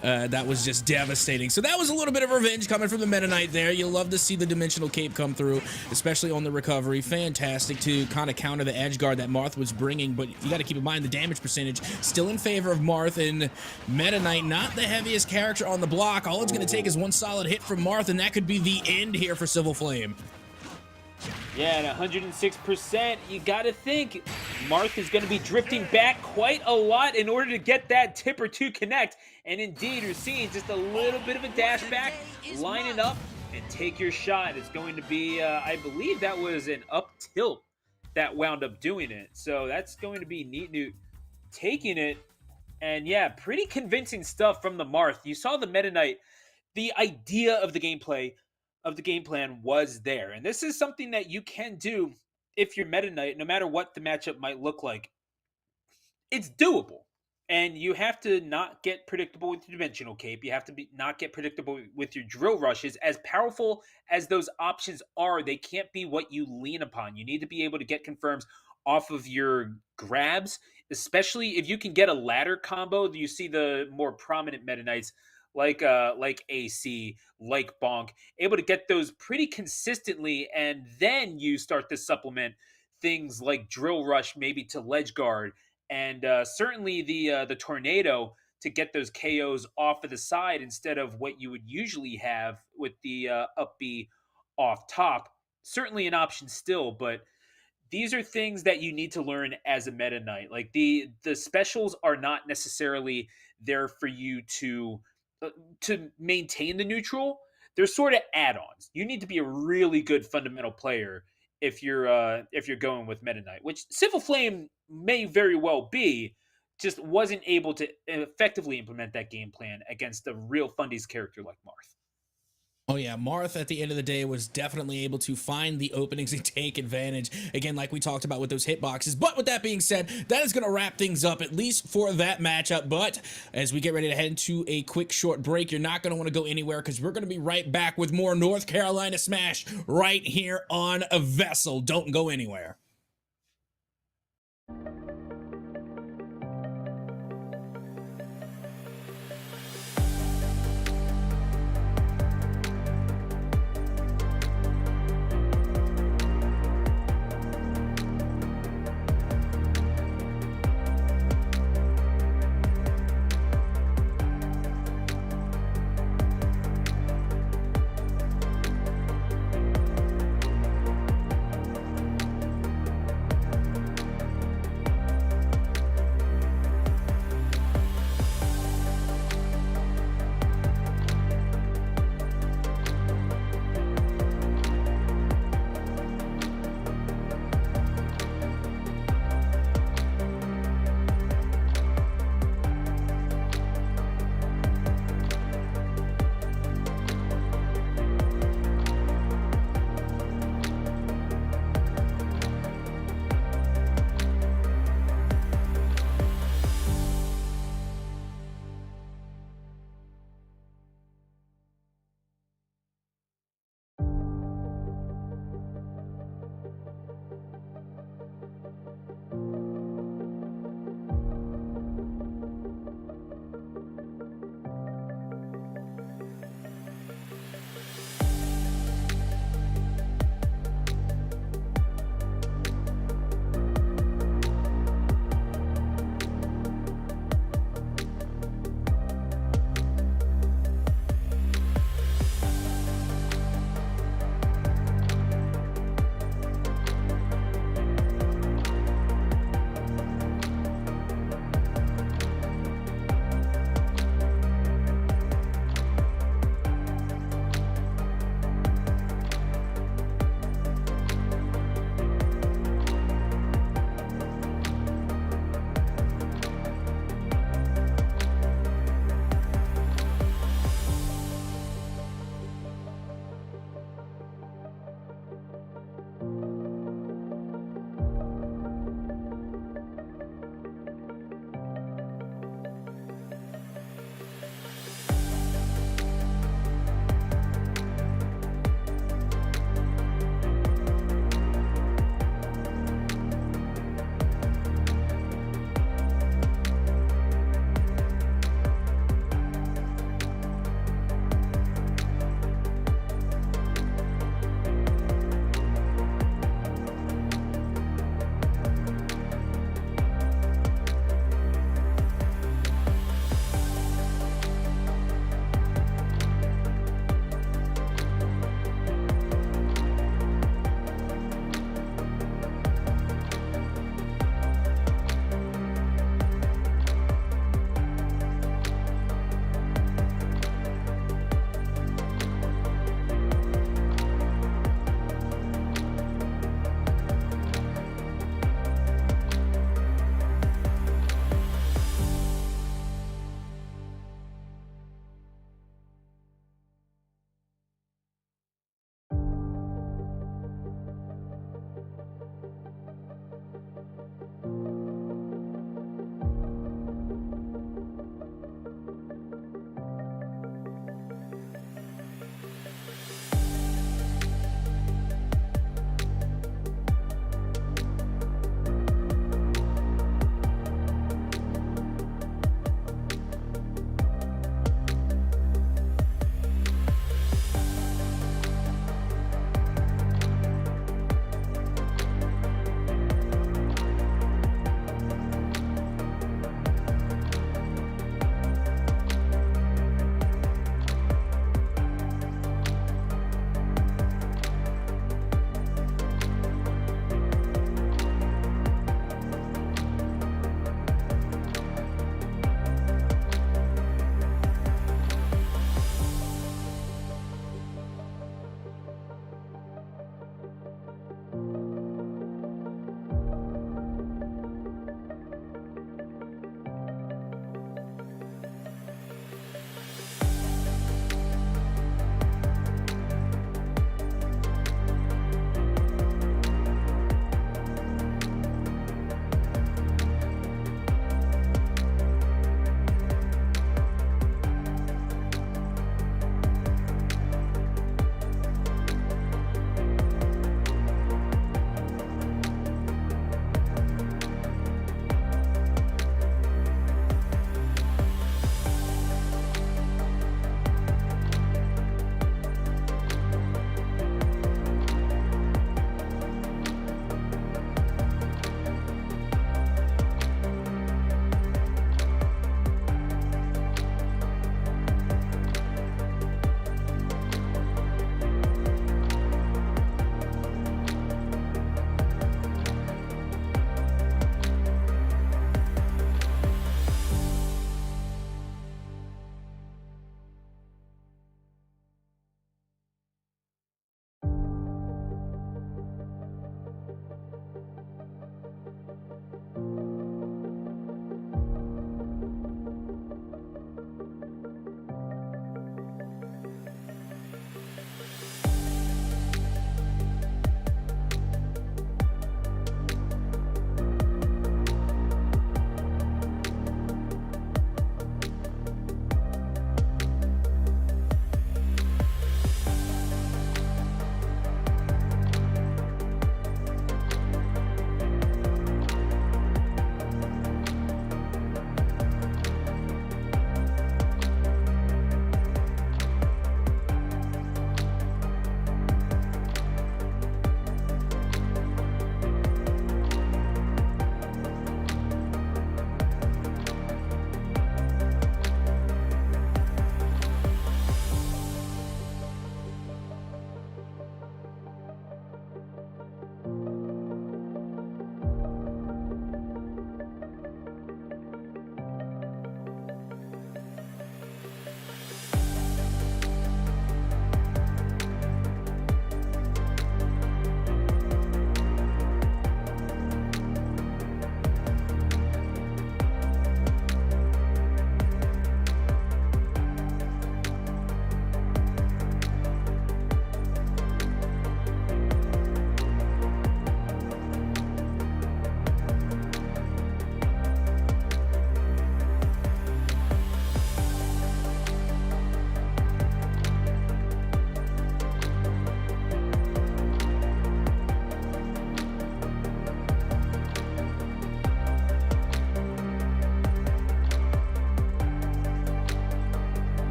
That was just devastating. So that was a little bit of revenge coming from the Meta Knight there. You'll love to see the Dimensional Cape come through, especially on the recovery. Fantastic to kind of counter the edge guard that Marth was bringing, but you got to keep in mind the damage percentage still in favor of Marth, and Meta Knight, not the heaviest character on the block. All it's going to take is one solid hit from Marth, and that could be the end here for Civil Flame. Yeah, and 106%, you got to think Marth is going to be drifting back quite a lot in order to get that tip or two connect. And indeed, you're seeing just a little bit of a dash back, line it up, and take your shot. It's going to be, I believe that was an up tilt that wound up doing it. So that's going to be Neat Newt taking it. And yeah, pretty convincing stuff from the Marth. You saw the Meta Knight, the idea of the gameplay, of the game plan was there. And this is something that you can do if you're Meta Knight, no matter what the matchup might look like. It's doable. And you have to not get predictable with your Dimensional Cape. You have to not get predictable with your drill rushes. As powerful as those options are, they can't be what you lean upon. You need to be able to get confirms off of your grabs, especially if you can get a ladder combo. You see the more prominent Meta Knights like AC, like Bonk, able to get those pretty consistently, and then you start to supplement things like Drill Rush, maybe to Ledge Guard, and certainly the Tornado to get those KOs off of the side instead of what you would usually have with the up B off top. Certainly an option still, but these are things that you need to learn as a Meta Knight. Like the specials are not necessarily there for you to maintain the neutral. They're sort of add-ons. You need to be a really good fundamental player if you're going with Meta Knight, which Civil Flame may very well be, just wasn't able to effectively implement that game plan against a real fundies character like Marth. Oh yeah, Marth at the end of the day was definitely able to find the openings and take advantage. Again, like we talked about with those hitboxes. But with that being said, that is going to wrap things up, at least for that matchup. But as we get ready to head into a quick short break, you're not going to want to go anywhere because we're going to be right back with more North Carolina Smash right here on VESL. Don't go anywhere.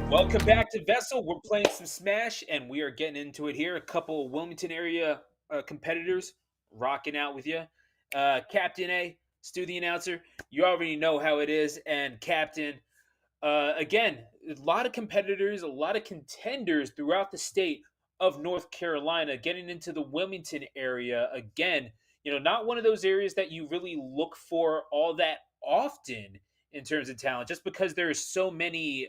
Welcome back to VESL. We're playing some Smash, and we are getting into it here. A couple of Wilmington area competitors rocking out with you. Captain A, Stu the announcer. You already know how it is. And Captain, again, a lot of competitors, a lot of contenders throughout the state of North Carolina getting into the Wilmington area. Again, not one of those areas that you really look for all that often in terms of talent, just because there's so many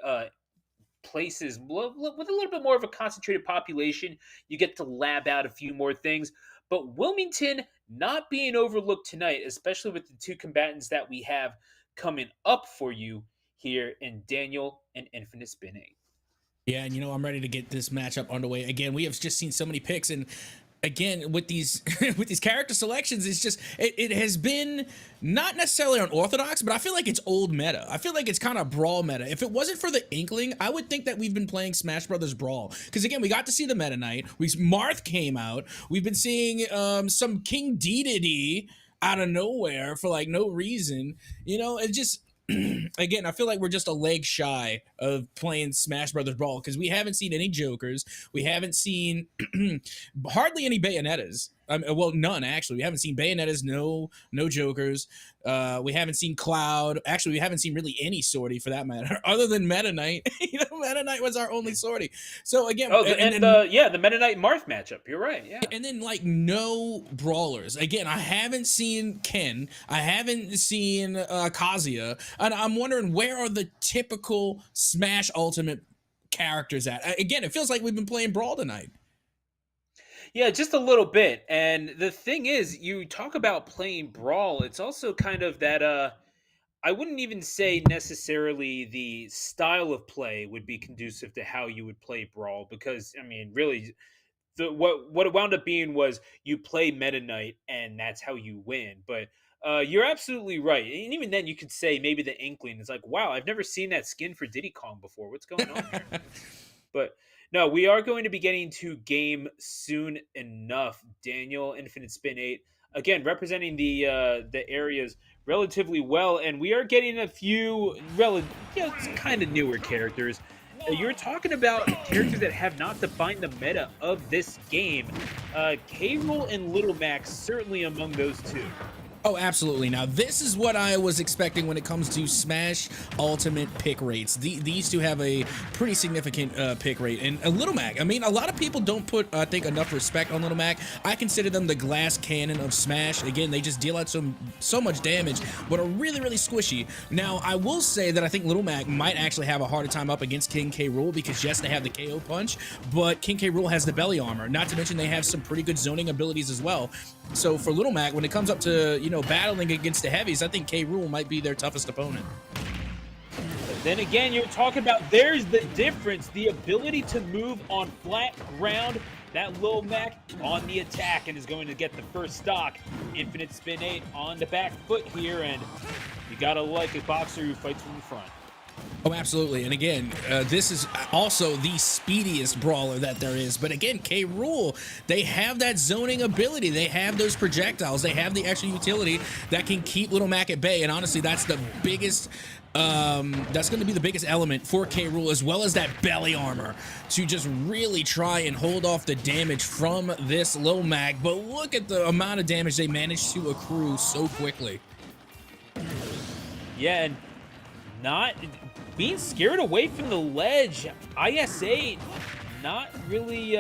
places with a little bit more of a concentrated population. You get to lab out a few more things. But Wilmington not being overlooked tonight, especially with the two combatants that we have coming up for you here in Daniel and Infinite Spin 8. Yeah, and I'm ready to get this matchup underway. Again, we have just seen so many picks, and again with these with these character selections, it's just it has been not necessarily unorthodox, but I feel like it's old meta. I feel like it's kind of brawl meta. If it wasn't for the Inkling, I would think that we've been playing Smash Brothers Brawl, because again, we got to see the Meta Knight. Marth came out. We've been seeing some King Dedede out of nowhere for like no reason. It just again, I feel like we're just a leg shy of playing Smash Brothers Brawl, because we haven't seen any Jokers. We haven't seen hardly any Bayonettas. Well, none actually. We haven't seen Bayonettas, no Jokers. We haven't seen Cloud. Actually, we haven't seen really any sortie for that matter, other than Meta Knight. Meta Knight was our only sortie. So again, the Meta Knight Marth matchup. You're right. Yeah, and then like no brawlers. Again, I haven't seen Ken. I haven't seen Kazuya, and I'm wondering, where are the typical Smash Ultimate characters at? Again, it feels like we've been playing Brawl tonight. Yeah, just a little bit. And the thing is, you talk about playing Brawl, it's also kind of that I wouldn't even say necessarily the style of play would be conducive to how you would play Brawl, because I mean, really what it wound up being was you play Meta Knight and that's how you win. But you're absolutely right. And even then you could say maybe the Inkling is like, wow, I've never seen that skin for Diddy Kong before. What's going on here? But no, we are going to be getting to game soon enough. Daniel, Infinite Spin 8, again representing the areas relatively well, and we are getting a few kind of newer characters. You're talking about characters that have not defined the meta of this game. K-Rool and Little Max certainly among those two. Oh, absolutely. Now, this is what I was expecting when it comes to Smash Ultimate pick rates. These two have a pretty significant pick rate. And Little Mac, I mean, a lot of people don't put, I think, enough respect on Little Mac. I consider them the glass cannon of Smash. Again, they just deal out so much damage, but are really, really squishy. Now, I will say that I think Little Mac might actually have a harder time up against King K. Rool, because, yes, they have the KO punch, but King K. Rool has the belly armor. Not to mention they have some pretty good zoning abilities as well. So for Little Mac, when it comes up to, battling against the heavies, I think K. Rool might be their toughest opponent. But then again, you're talking about, there's the difference, the ability to move on flat ground. That Lil Mac on the attack and is going to get the first stock. Infinite Spin 8 on the back foot here, and you gotta like a boxer who fights from the front. Oh, absolutely. And again, this is also the speediest brawler that there is. But again, K. Rool, they have that zoning ability. They have those projectiles. They have the extra utility that can keep Little Mac at bay. And honestly, that's the biggest, that's going to be the biggest element for K. Rool, as well as that belly armor to just really try and hold off the damage from this Lil Mac. But look at the amount of damage they managed to accrue so quickly. Yeah, and not being scared away from the ledge. IS-8 not really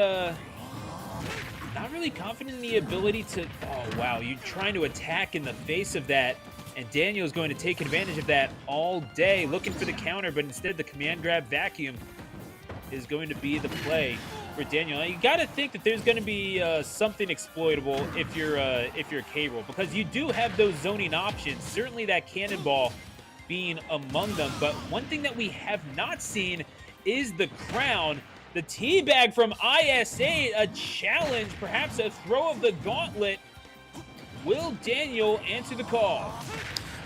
confident in the ability to, oh wow, you're trying to attack in the face of that, and Daniel is going to take advantage of that all day, looking for the counter, but instead the command grab vacuum is going to be the play for Daniel. Now, you got to think that there's going to be something exploitable if you're K-Rool, because you do have those zoning options, certainly that cannonball being among them. But one thing that we have not seen is the crown. The teabag from IS-8, a challenge, perhaps a throw of the gauntlet. Will Daniel answer the call?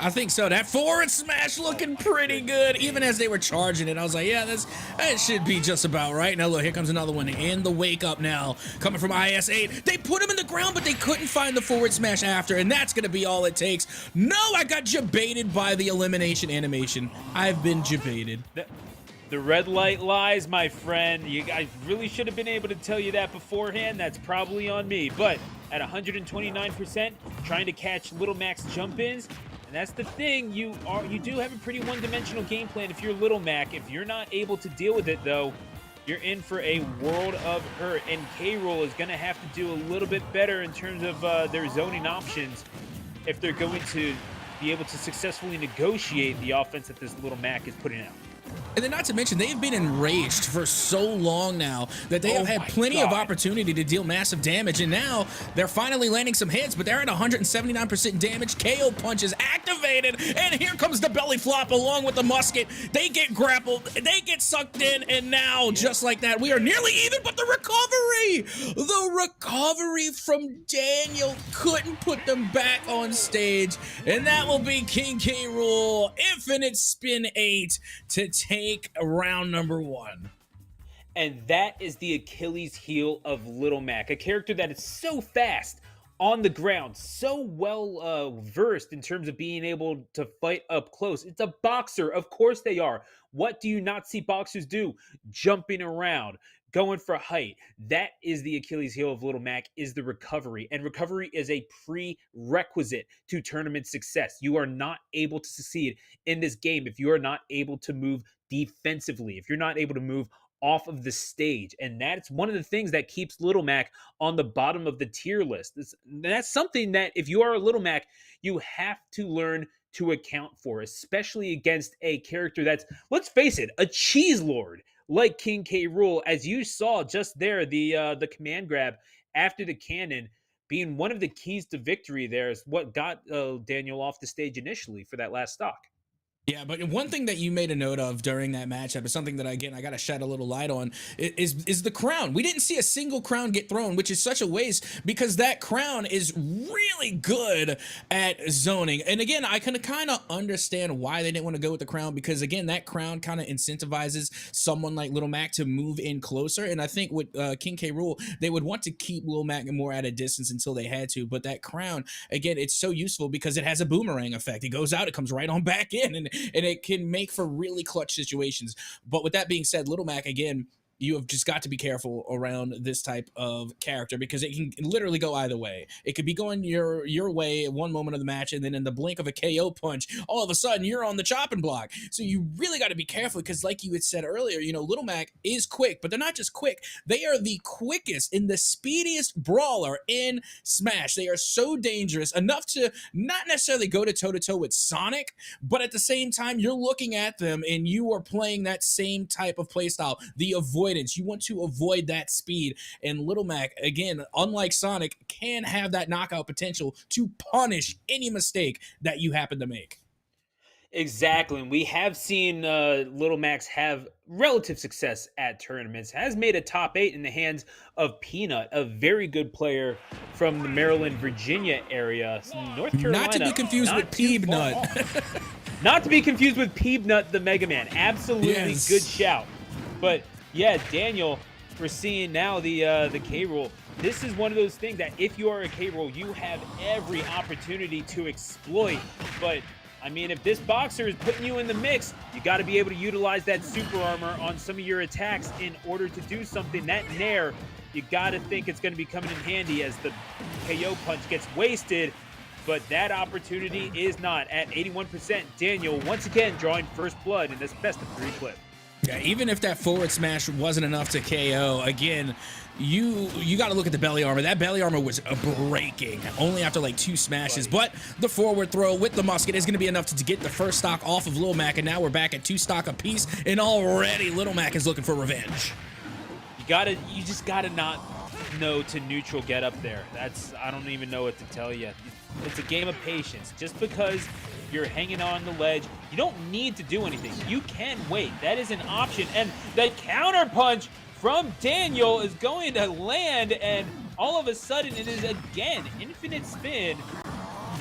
I think so. That forward smash looking pretty good. Even as they were charging it, I was like, yeah, that should be just about right. Now look, here comes another one in the wake up now, coming from IS-8. They put him in the ground, but they couldn't find the forward smash after, and that's going to be all it takes. No, I got jebaited by the elimination animation. I've been jebaited. The red light lies, my friend. You guys really should have been able to tell you that beforehand. That's probably on me. But at 129%, trying to catch Little Mac's jump-ins, and that's the thing. You do have a pretty one-dimensional game plan if you're Little Mac. If you're not able to deal with it, though, you're in for a world of hurt. And K-Rool is going to have to do a little bit better in terms of their zoning options if they're going to be able to successfully negotiate the offense that this Little Mac is putting out. And then not to mention, they've been enraged for so long now that they have had plenty of opportunity to deal massive damage. And now they're finally landing some hits, but they're at 179% damage. KO punch is activated. And here comes the belly flop along with the musket. They get grappled. They get sucked in. And now, just like that, we are nearly even. But the recovery from Daniel couldn't put them back on stage. And that will be King K. Rool, Infinite Spin 8 to take round number 1. And that is the Achilles heel of Little Mac, a character that is so fast on the ground, so well versed in terms of being able to fight up close. It's a boxer. Of course they are. What do you not see boxers do? Jumping around, going for height. That is the Achilles heel of Little Mac, is the recovery. And recovery is a prerequisite to tournament success. You are not able to succeed in this game if you are not able to move defensively, if you're not able to move off of the stage. And that's one of the things that keeps Little Mac on the bottom of the tier list. That's something that if you are a Little Mac, you have to learn to account for, especially against a character that's, let's face it, a cheese lord like King K. Rool. As you saw just there, the command grab after the cannon being one of the keys to victory there is what got Daniel off the stage initially for that last stock. Yeah, but one thing that you made a note of during that matchup is something that, again, I got to shed a little light on is the crown. We didn't see a single crown get thrown, which is such a waste because that crown is really good at zoning. And again, I can kind of understand why they didn't want to go with the crown because, again, that crown kind of incentivizes someone like Little Mac to move in closer. And I think with King K. Rool, they would want to keep Little Mac more at a distance until they had to. But that crown, again, it's so useful because it has a boomerang effect. It goes out, it comes right on back in, and it can make for really clutch situations. But with that being said, Little Mac, again, you have just got to be careful around this type of character because it can literally go either way. It could be going your way at one moment of the match, and then in the blink of a KO punch, all of a sudden you're on the chopping block. So you really got to be careful because, like you had said earlier, you know, Little Mac is quick, but they're not just quick. They are the quickest and the speediest brawler in Smash. They are so dangerous enough to not necessarily go to toe-to-toe with Sonic, but at the same time, you're looking at them and you are playing that same type of playstyle, the avoidance. You want to avoid that speed. And Little Mac, again, unlike Sonic, can have that knockout potential to punish any mistake that you happen to make. Exactly. And we have seen Little Max have relative success at tournaments, has made a top 8 in the hands of Peanut, a very good player from the Maryland, Virginia area. North Carolina. Not to be confused with Peanut. Not to be confused with Peanut, the Mega Man. Absolutely good shout. But yeah, Daniel, we're seeing now the K. Rool. This is one of those things that if you are a K. Rool, you have every opportunity to exploit. But I mean, if this boxer is putting you in the mix, you got to be able to utilize that super armor on some of your attacks in order to do something. That nair, you got to think it's going to be coming in handy as the KO punch gets wasted. But that opportunity is not at 81%. Daniel, once again, drawing first blood in this best of 3 clip. Yeah, even if that forward smash wasn't enough to KO, again, you got to look at the belly armor. That belly armor was breaking only after like 2 smashes, but the forward throw with the musket is going to be enough to get the first stock off of Little Mac, and now we're back at 2 stock apiece, and already Little Mac is looking for revenge. You just gotta not know to neutral get up there. I don't even know what to tell you. It's a game of patience. Just because you're hanging on the ledge, you don't need to do anything. You can wait. That is an option. And the counter punch from Daniel is going to land, and all of a sudden it is again infinite spin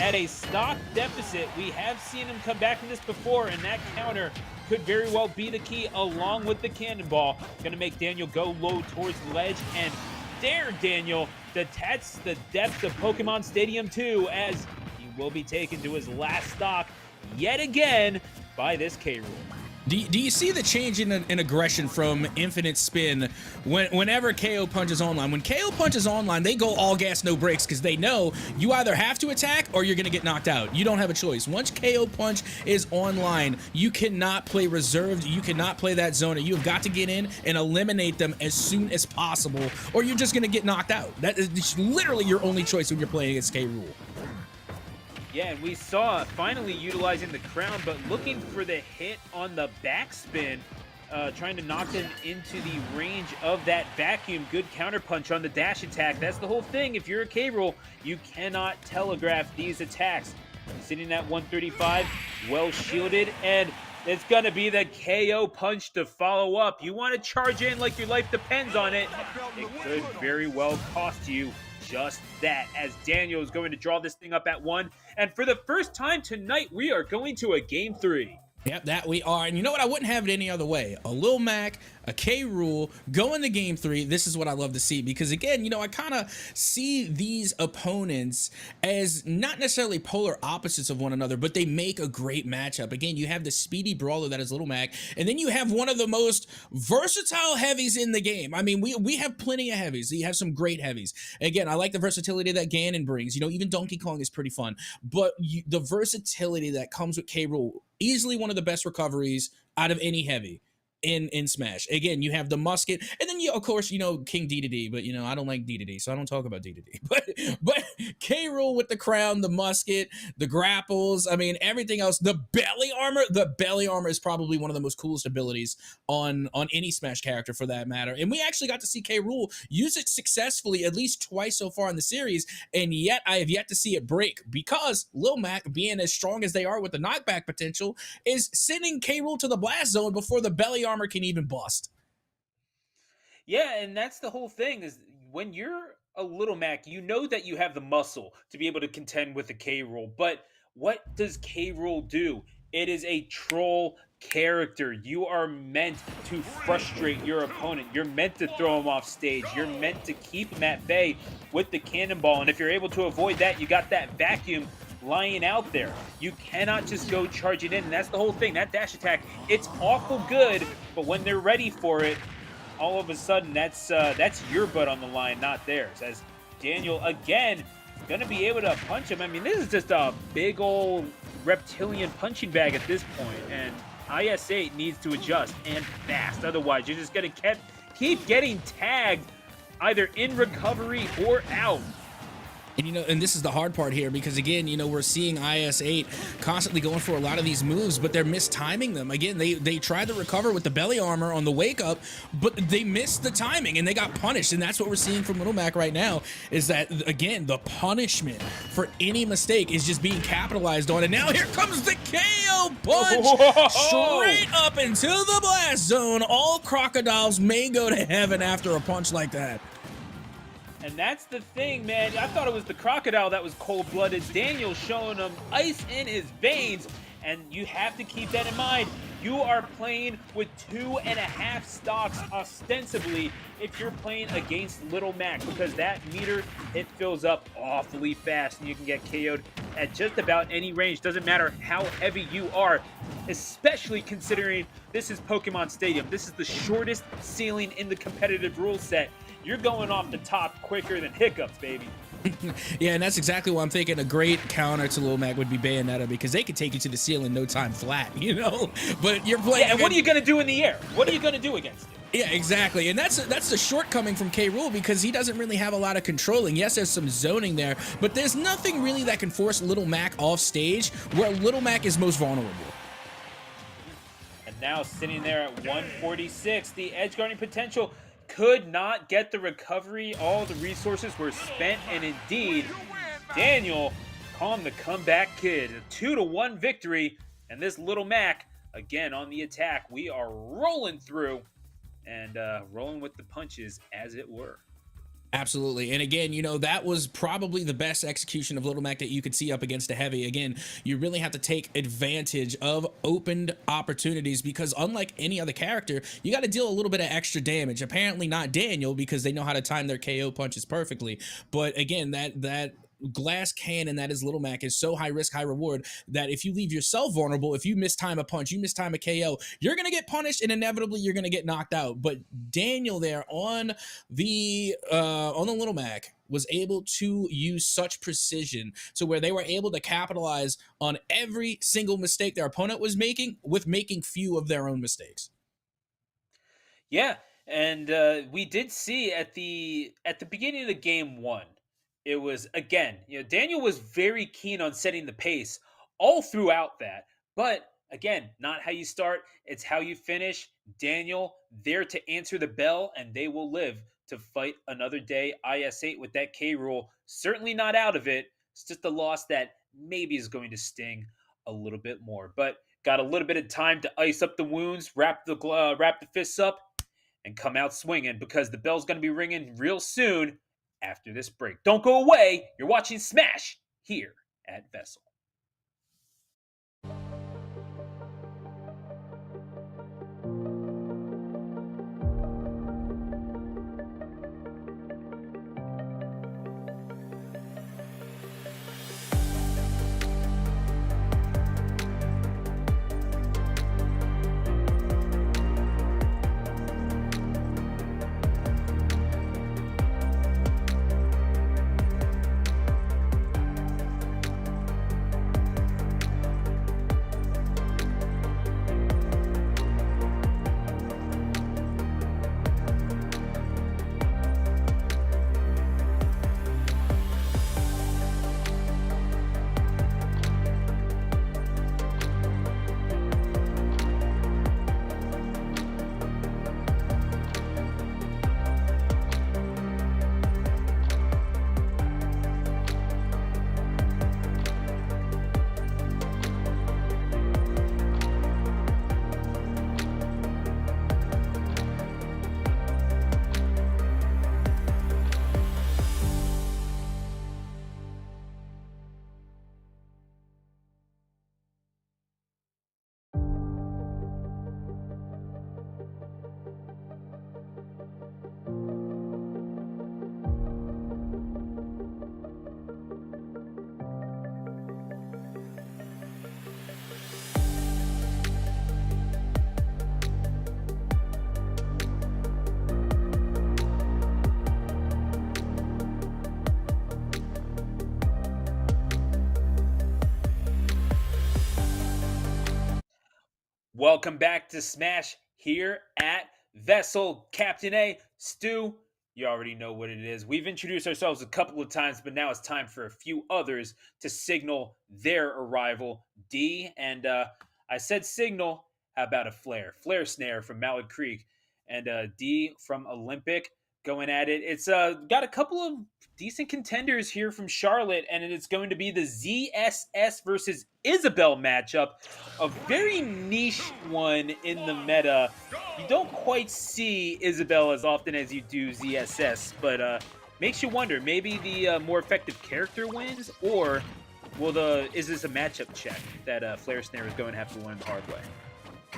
at a stock deficit. We have seen him come back from this before, and that counter could very well be the key along with the cannonball. Going to make Daniel go low towards the ledge, and there, Daniel, that's the depth of Pokemon Stadium 2 as he will be taken to his last stock yet again by this K. Rool. Do you see the change in aggression from Infinite Spin whenever KO punches online? When KO punches online, they go all gas, no brakes, because they know you either have to attack or you're going to get knocked out. You don't have a choice. Once KO punch is online, you cannot play reserved. You cannot play that zoner. You have got to get in and eliminate them as soon as possible, or you're just going to get knocked out. That is literally your only choice when you're playing against K. Rool. Yeah, and we saw finally utilizing the crown, but looking for the hit on the backspin, trying to knock him into the range of that vacuum. Good counterpunch on the dash attack. That's the whole thing. If you're a K. Rool, you cannot telegraph these attacks. Sitting at 135, well shielded, and it's going to be the KO punch to follow up. You want to charge in like your life depends on it. It could very well cost you just that, as Daniel is going to draw this thing up at 1. And for the first time tonight, we are going to a game 3. Yep, that we are. And you know what? I wouldn't have it any other way. A Lil Mac, a K. Rool, go into game 3. This is what I love to see, because again, you know, I kind of see these opponents as not necessarily polar opposites of one another, but they make a great matchup. Again, you have the speedy brawler that is Lil Mac, and then you have one of the most versatile heavies in the game. I mean, we have plenty of heavies. You have some great heavies. Again, I like the versatility that Ganon brings. You know, even Donkey Kong is pretty fun, but the versatility that comes with K. Rool, easily one of the best recoveries out of any heavy in Smash. Again, you have the musket, and then you, of course, you know, King D, but you know, I don't like D, so I don't talk about D. But K. Rool with the crown, the musket, the grapples, I mean, everything else, the belly armor. The belly armor is probably one of the most coolest abilities on any Smash character for that matter. And we actually got to see K. Rool use it successfully at least twice so far in the series, and yet I have yet to see it break, because Lil Mac, being as strong as they are with the knockback potential, is sending K. Rool to the blast zone before the belly armor can even bust. Yeah, and that's the whole thing, is when you're a Little Mac, you know that you have the muscle to be able to contend with the K. Rool. But what does K. Rool do? It is a troll character. You are meant to frustrate your opponent. You're meant to throw him off stage. You're meant to keep him at bay with the cannonball. And if you're able to avoid that, you got that vacuum lying out there. You cannot just go charging in, and that's the whole thing. That dash attack, it's awful good, but when they're ready for it, all of a sudden that's your butt on the line, not theirs. As Daniel again gonna be able to punch him. I mean, this is just a big old reptilian punching bag at this point, and IS-8 needs to adjust, and fast. Otherwise, you're just gonna keep getting tagged either in recovery or out. And you know, and this is the hard part here, because again, you know, we're seeing IS-8 constantly going for a lot of these moves, but they're mistiming them. Again, they tried to recover with the belly armor on the wake up, but they missed the timing and they got punished. And that's what we're seeing from Little Mac right now, is that again, the punishment for any mistake is just being capitalized on. And now here comes the KO punch straight up into the blast zone. All crocodiles may go to heaven after a punch like that. And that's the thing, man. I thought it was the crocodile that was cold-blooded. Daniel showing him ice in his veins. And you have to keep that in mind. You are playing with 2.5 stocks ostensibly if you're playing against Little Mac, because that meter, it fills up awfully fast and you can get KO'd at just about any range. Doesn't matter how heavy you are, especially considering this is Pokemon Stadium. This is the shortest ceiling in the competitive rule set. You're going off the top quicker than hiccups, baby. Yeah, and that's exactly what I'm thinking. A great counter to Lil Mac would be Bayonetta, because they could take you to the ceiling no time flat, you know? But you're playing... Yeah, and what are you going to do in the air? What are you going to do against it? Yeah, exactly. And that's the shortcoming from K. Rool, because he doesn't really have a lot of controlling. Yes, there's some zoning there, but there's nothing really that can force Little Mac off stage where Little Mac is most vulnerable. And now sitting there at 146, the edge guarding potential could not get the recovery. All the resources were spent, and indeed, Daniel calling the comeback kid. A 2-1 victory, and this Little Mac, again, on the attack. We are rolling through and rolling with the punches, as it were. Absolutely. And again, you know, that was probably the best execution of Little Mac that you could see up against a heavy. Again, you really have to take advantage of opened opportunities, because unlike any other character, you got to deal a little bit of extra damage. Apparently not Daniel, because they know how to time their KO punches perfectly. But again, that glass cannon that is Little Mac is so high risk, high reward that if you leave yourself vulnerable, if you mistime a punch, you mistime a KO, you're gonna get punished and inevitably you're gonna get knocked out. But Daniel there on the Little Mac was able to use such precision to where they were able to capitalize on every single mistake their opponent was making with making few of their own mistakes. Yeah, and we did see at the beginning of the game one, it was again, Daniel was very keen on setting the pace all throughout that. But again, not how you start, it's how you finish. Daniel there to answer the bell, and they will live to fight another day. IS8 with that K rule, certainly not out of it. It's just a loss that maybe is going to sting a little bit more, but got a little bit of time to ice up the wounds, wrap the fists up, and come out swinging because the bell's going to be ringing real soon after this break. Don't go away. You're watching Smash here at VESL. Welcome back to Smash here at VESL. Captain A, Stu, you already know what it is. We've introduced ourselves a couple of times, but now it's time for a few others to signal their arrival. D, and I said signal. How about a flare? Flare snare from Mallard Creek. And D from Olympic going at it. It's got a couple of decent contenders here from Charlotte, and it's going to be the ZSS versus Isabel matchup, a very niche one in the meta. You don't quite see Isabel as often as you do ZSS, but makes you wonder, maybe the more effective character wins, or is this a matchup check that Flare Snare is going to have to learn the hard way?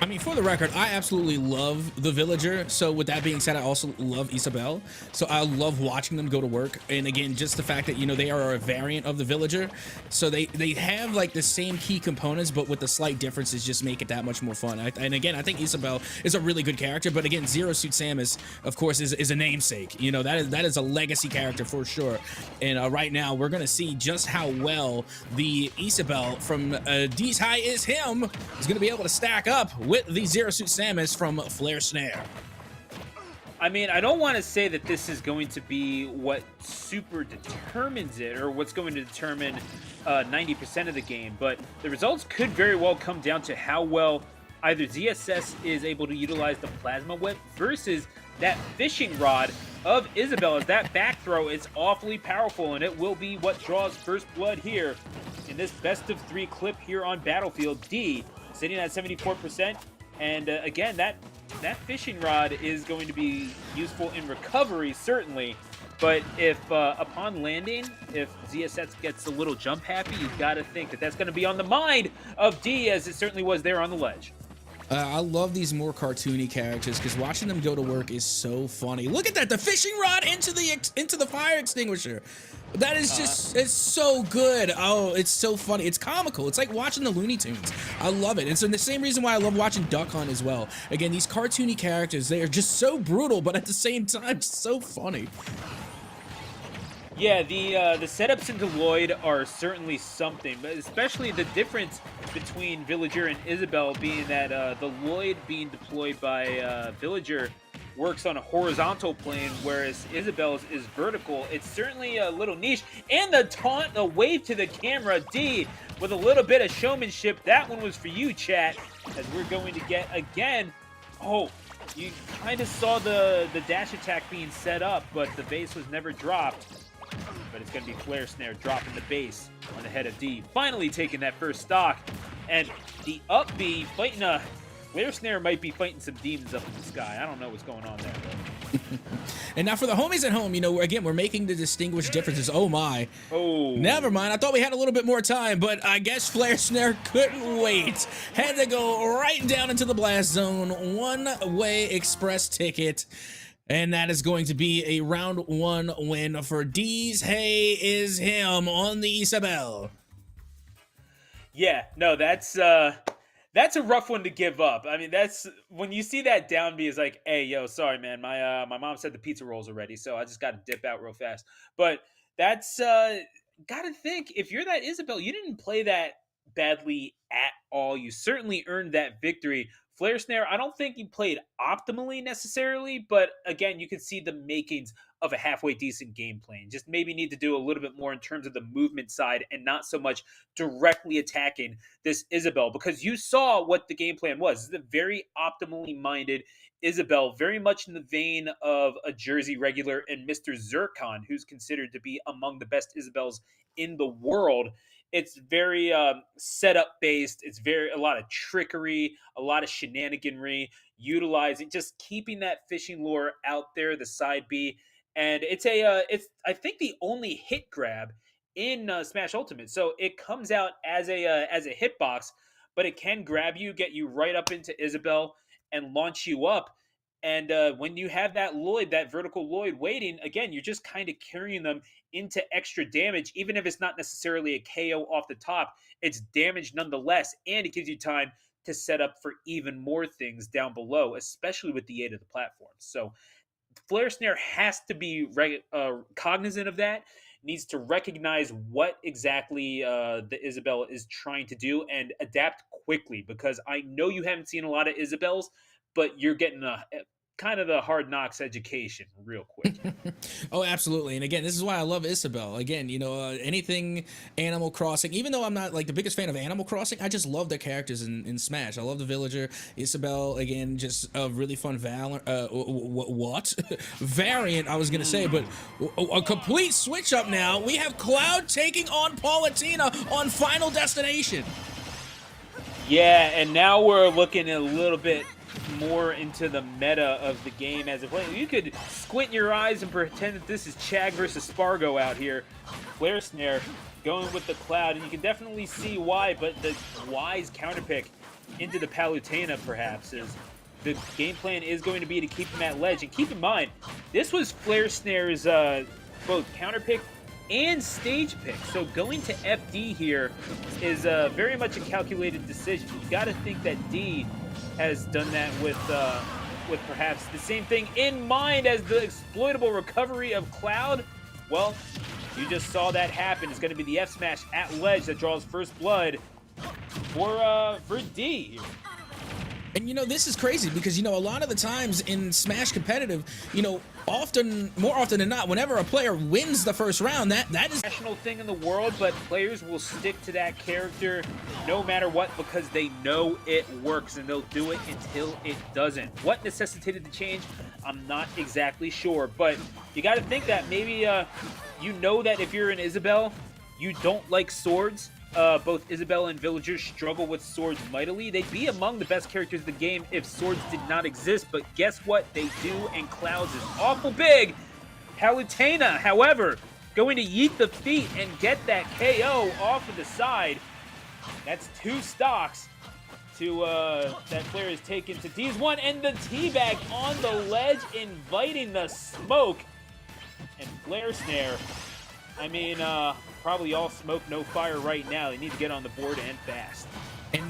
I mean, for the record, I absolutely love the Villager. So with that being said, I also love Isabel. So I love watching them go to work. And again, just the fact that, they are a variant of the Villager. So they have like the same key components, but with the slight differences just make it that much more fun. And again, I think Isabel is a really good character. But again, Zero Suit Samus, of course, is a namesake. That is a legacy character for sure. And right now, we're going to see just how well the Isabel from D's High Is Him is going to be able to stack up with the Zero Suit Samus from Flare Snare. I mean, I don't want to say that this is going to be what super determines it, or what's going to determine 90% of the game, but the results could very well come down to how well either ZSS is able to utilize the Plasma Whip versus that fishing rod of Isabel. As that back throw is awfully powerful, and it will be what draws first blood here in this best of 3 clip here on Battlefield. D sitting at 74%, and again, that fishing rod is going to be useful in recovery, certainly, but if upon landing, if ZSS gets a little jump happy, you've got to think that that's going to be on the mind of D, as it certainly was there on the ledge. I love these more cartoony characters because watching them go to work is so funny. Look at that, the fishing rod into the fire extinguisher. That is just, it's so good. Oh, it's so funny. It's comical. It's like watching the Looney Tunes. I love it. And so the same reason why I love watching Duck Hunt as well. Again, these cartoony characters, they are just so brutal, but at the same time, so funny. Yeah, the setups into Lloyd are certainly something, but especially the difference between Villager and Isabel being that the Lloyd being deployed by Villager works on a horizontal plane, whereas Isabel's is vertical. It's certainly a little niche. And the taunt, the wave to the camera, D, with a little bit of showmanship. That one was for you, chat, as we're going to get again. Oh, you kind of saw the dash attack being set up, but the base was never dropped. But it's going to be Flare Snare dropping the base on the head of D. Finally taking that first stock. And the up B fighting a... Flare Snare might be fighting some demons up in the sky. I don't know what's going on there, though. And now for the homies at home, you know, again, we're making the distinguished differences. Oh, my. Oh. Never mind. I thought we had a little bit more time, but I guess Flare Snare couldn't wait. Had to go right down into the blast zone. One-way express ticket. And that is going to be a round 1 win for D's Hey is him on the Isabel. Yeah, no, that's a rough one to give up. I mean, that's when you see that down B is like, hey, yo, sorry, man. My mom said the pizza rolls are ready, so I just got to dip out real fast. But that's gotta think, if you're that Isabel, you didn't play that badly at all. You certainly earned that victory. Flare Snare, I don't think you played optimally necessarily, but again, you can see the makings of a halfway decent game plan. Just maybe need to do a little bit more in terms of the movement side and not so much directly attacking this Isabel, because you saw what the game plan was. This is a very optimally minded Isabel, very much in the vein of a Jersey regular and Mr. Zircon, who's considered to be among the best Isabels in the world. It's very setup based. It's a lot of trickery, a lot of shenaniganry, utilizing, just keeping that fishing lure out there, the side B. And it's I think the only hit grab in Smash Ultimate. So it comes out as a hitbox, but it can grab you, get you right up into Isabel, and launch you up. And when you have that Lloyd, that vertical Lloyd waiting, again, you're just kind of carrying them into extra damage, even if it's not necessarily a KO off the top. It's damage nonetheless, and it gives you time to set up for even more things down below, especially with the aid of the platforms. So Flare Snare has to be cognizant of that, needs to recognize what exactly the Isabel is trying to do and adapt quickly, because I know you haven't seen a lot of Isabels, but you're getting a kind of the hard knocks education real quick. Oh, absolutely. And again, this is why I love Isabel. Again, you know, anything Animal Crossing, even though I'm not like the biggest fan of Animal Crossing, I just love the characters in Smash. I love the Villager. Isabel, again, just a really fun variant, I was going to say, but a complete switch up now. We have Cloud taking on Palutena on Final Destination. Yeah, and now we're looking a little bit more into the meta of the game as a player. You could squint your eyes and pretend that this is Chag versus Spargo out here. Flare Snare going with the Cloud, and you can definitely see why, but the wise counterpick into the Palutena perhaps is the game plan is going to be to keep him at ledge. And keep in mind, this was Flare Snare's both counterpick and stage pick. So going to FD here is very much a calculated decision. You got to think that D has done that with perhaps the same thing in mind as the exploitable recovery of Cloud. Well, you just saw that happen. It's going to be the F smash at ledge that draws first blood for D here. And, you know, this is crazy because, you know, a lot of the times in Smash competitive, you know, more often than not, whenever a player wins the first round, that is a national thing in the world, but players will stick to that character no matter what because they know it works, and they'll do it until it doesn't. What necessitated the change, I'm not exactly sure, but you got to think that maybe you know that if you're an Isabel, you don't like swords. Both Isabel and Villager struggle with swords mightily. They'd be among the best characters in the game if swords did not exist, but guess what? They do, and Clouds is awful big. Palutena, however, going to yeet the feet and get that KO off of the side. That's 2 stocks to that Flare is taken to D's one, and the teabag on the ledge, inviting the smoke. And Flare Snare I mean, probably all smoke, no fire right now. They need to get on the board and fast. And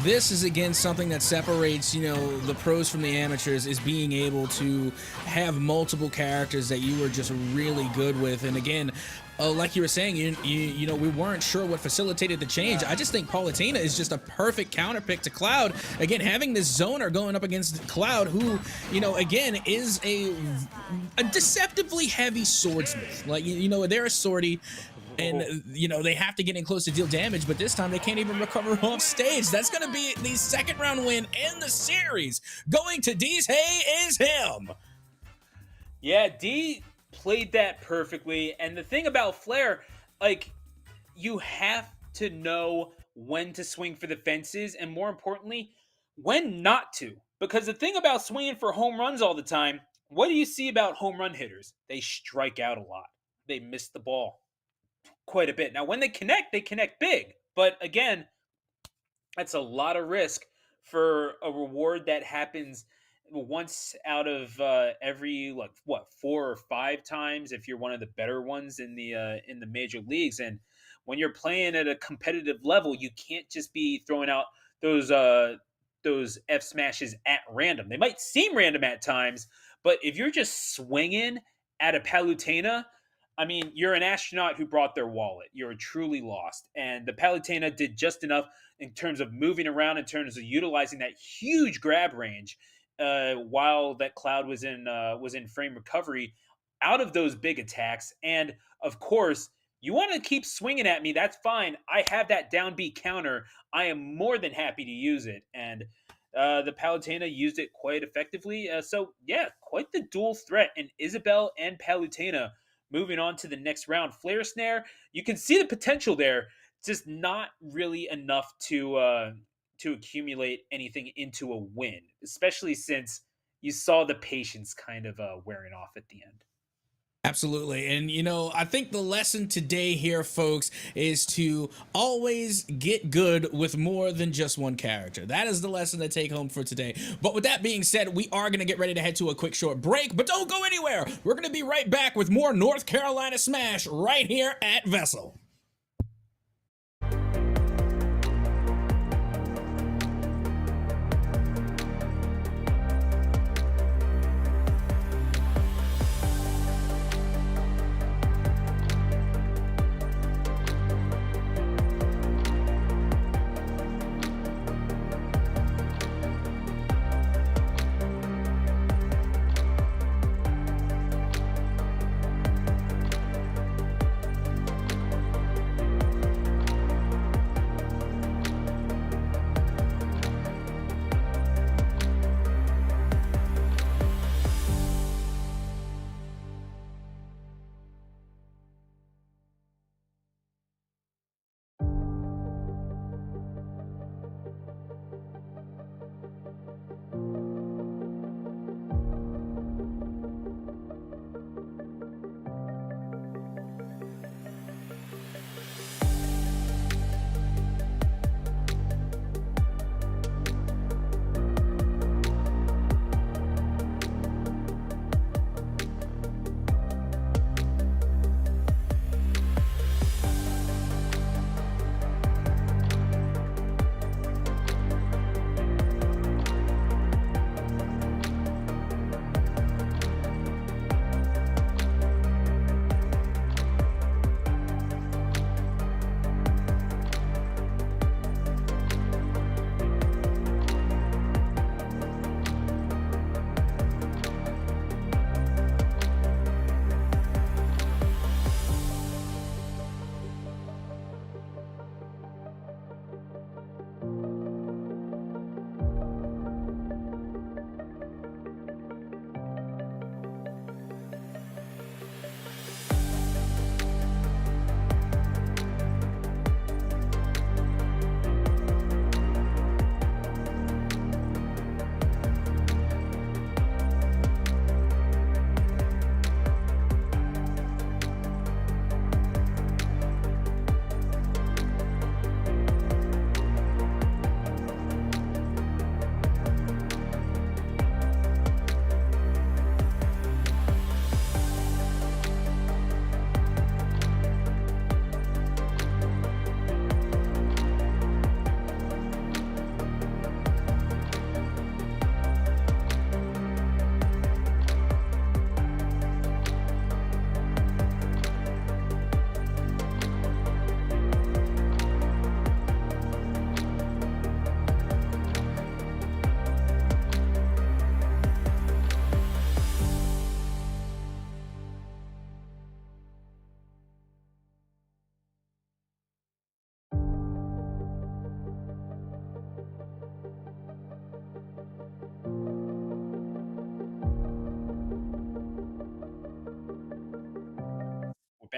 this is again something that separates the pros from the amateurs, is being able to have multiple characters that you were just really good with. And again, like you were saying, we weren't sure what facilitated the change. I just think Palutena is just a perfect counterpick to Cloud. Again, having this zoner going up against Cloud, who again is a deceptively heavy swordsmith. Like they're a swordy. And they have to get in close to deal damage, but this time they can't even recover off stage. That's going to be the second round win in the series. Going to D's Hey is him. Yeah, D played that perfectly. And the thing about Flair, like, you have to know when to swing for the fences, and more importantly, when not to. Because the thing about swinging for home runs all the time, what do you see about home run hitters? They strike out a lot. They miss the ball quite a bit. Now, when they connect big. But again, that's a lot of risk for a reward that happens once out of every, like, what, 4 or 5 times if you're one of the better ones in the major leagues. And when you're playing at a competitive level, you can't just be throwing out those F smashes at random. They might seem random at times, but if you're just swinging at a Palutena, I mean, you're an astronaut who brought their wallet. You're truly lost. And the Palutena did just enough in terms of moving around, in terms of utilizing that huge grab range, while that Cloud was in frame recovery out of those big attacks. And of course, you want to keep swinging at me, that's fine. I have that down B counter. I am more than happy to use it. And the Palutena used it quite effectively. So yeah, quite the dual threat in Isabel and Palutena. Moving on to the next round, Flare Snare, you can see the potential there, just not really enough to accumulate anything into a win, especially since you saw the patience kind of wearing off at the end. Absolutely. And, I think the lesson today here, folks, is to always get good with more than just one character. That is the lesson to take home for today. But with that being said, we are going to get ready to head to a quick short break, but don't go anywhere. We're going to be right back with more North Carolina Smash right here at VESL.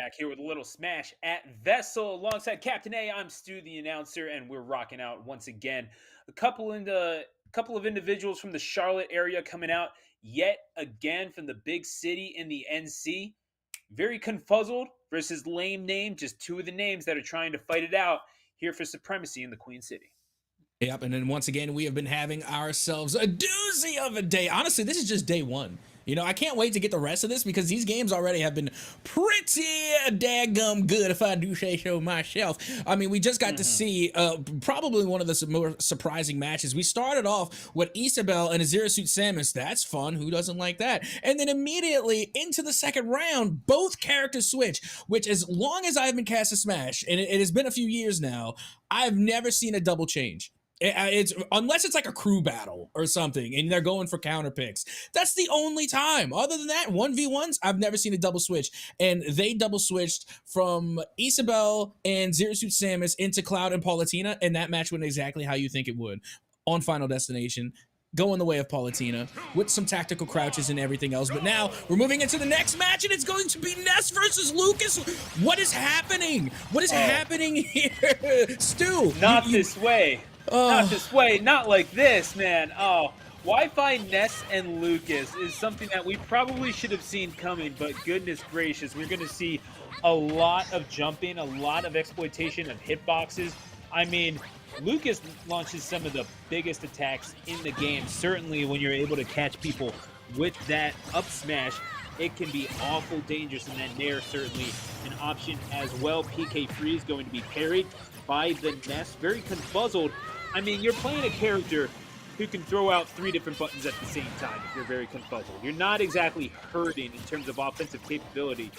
back here with a little smash at VESL alongside Captain A. I'm Stu, the announcer, and we're rocking out once again. A couple of individuals from the Charlotte area coming out yet again from the big city in the NC. Very confuzzled versus lame name, just two of the names that are trying to fight it out here for supremacy in the Queen City. Yep, and then once again, we have been having ourselves a doozy of a day. Honestly, this is just day one. You know, I can't wait to get the rest of this because these games already have been pretty daggum good, if I do say so myself. I mean, we just got to see probably one of the more surprising matches. We started off with Isabel and a Zero Suit Samus. That's fun. Who doesn't like that? And then immediately into the second round, both characters switch, which as long as I've been cast a Smash, and it has been a few years now, I've never seen a double change. It's unless it's like a crew battle or something and they're going for counter picks. That's the only time. Other than that, 1v1s, I've never seen a double switch. And they double switched from Isabel and Zero Suit Samus into Cloud and Palutena, and that match went exactly how you think it would on Final Destination. Going the way of Palutena with some tactical crouches and everything else. But now we're moving into the next match, and it's going to be Ness versus Lucas. What is happening? What is happening here? Stu. Not this way. Not this way. Not like this, man. Oh, Wi-Fi Ness and Lucas is something that we probably should have seen coming, but goodness gracious, we're going to see a lot of jumping, a lot of exploitation of hitboxes. I mean, Lucas launches some of the biggest attacks in the game. Certainly when you're able to catch people with that up smash, it can be awful dangerous, and then Nair certainly an option as well. PK Freeze going to be parried by the Ness. Very confuzzled. I mean, you're playing a character who can throw out 3 different buttons at the same time if you're very confuzzled. You're not exactly hurting in terms of offensive capability.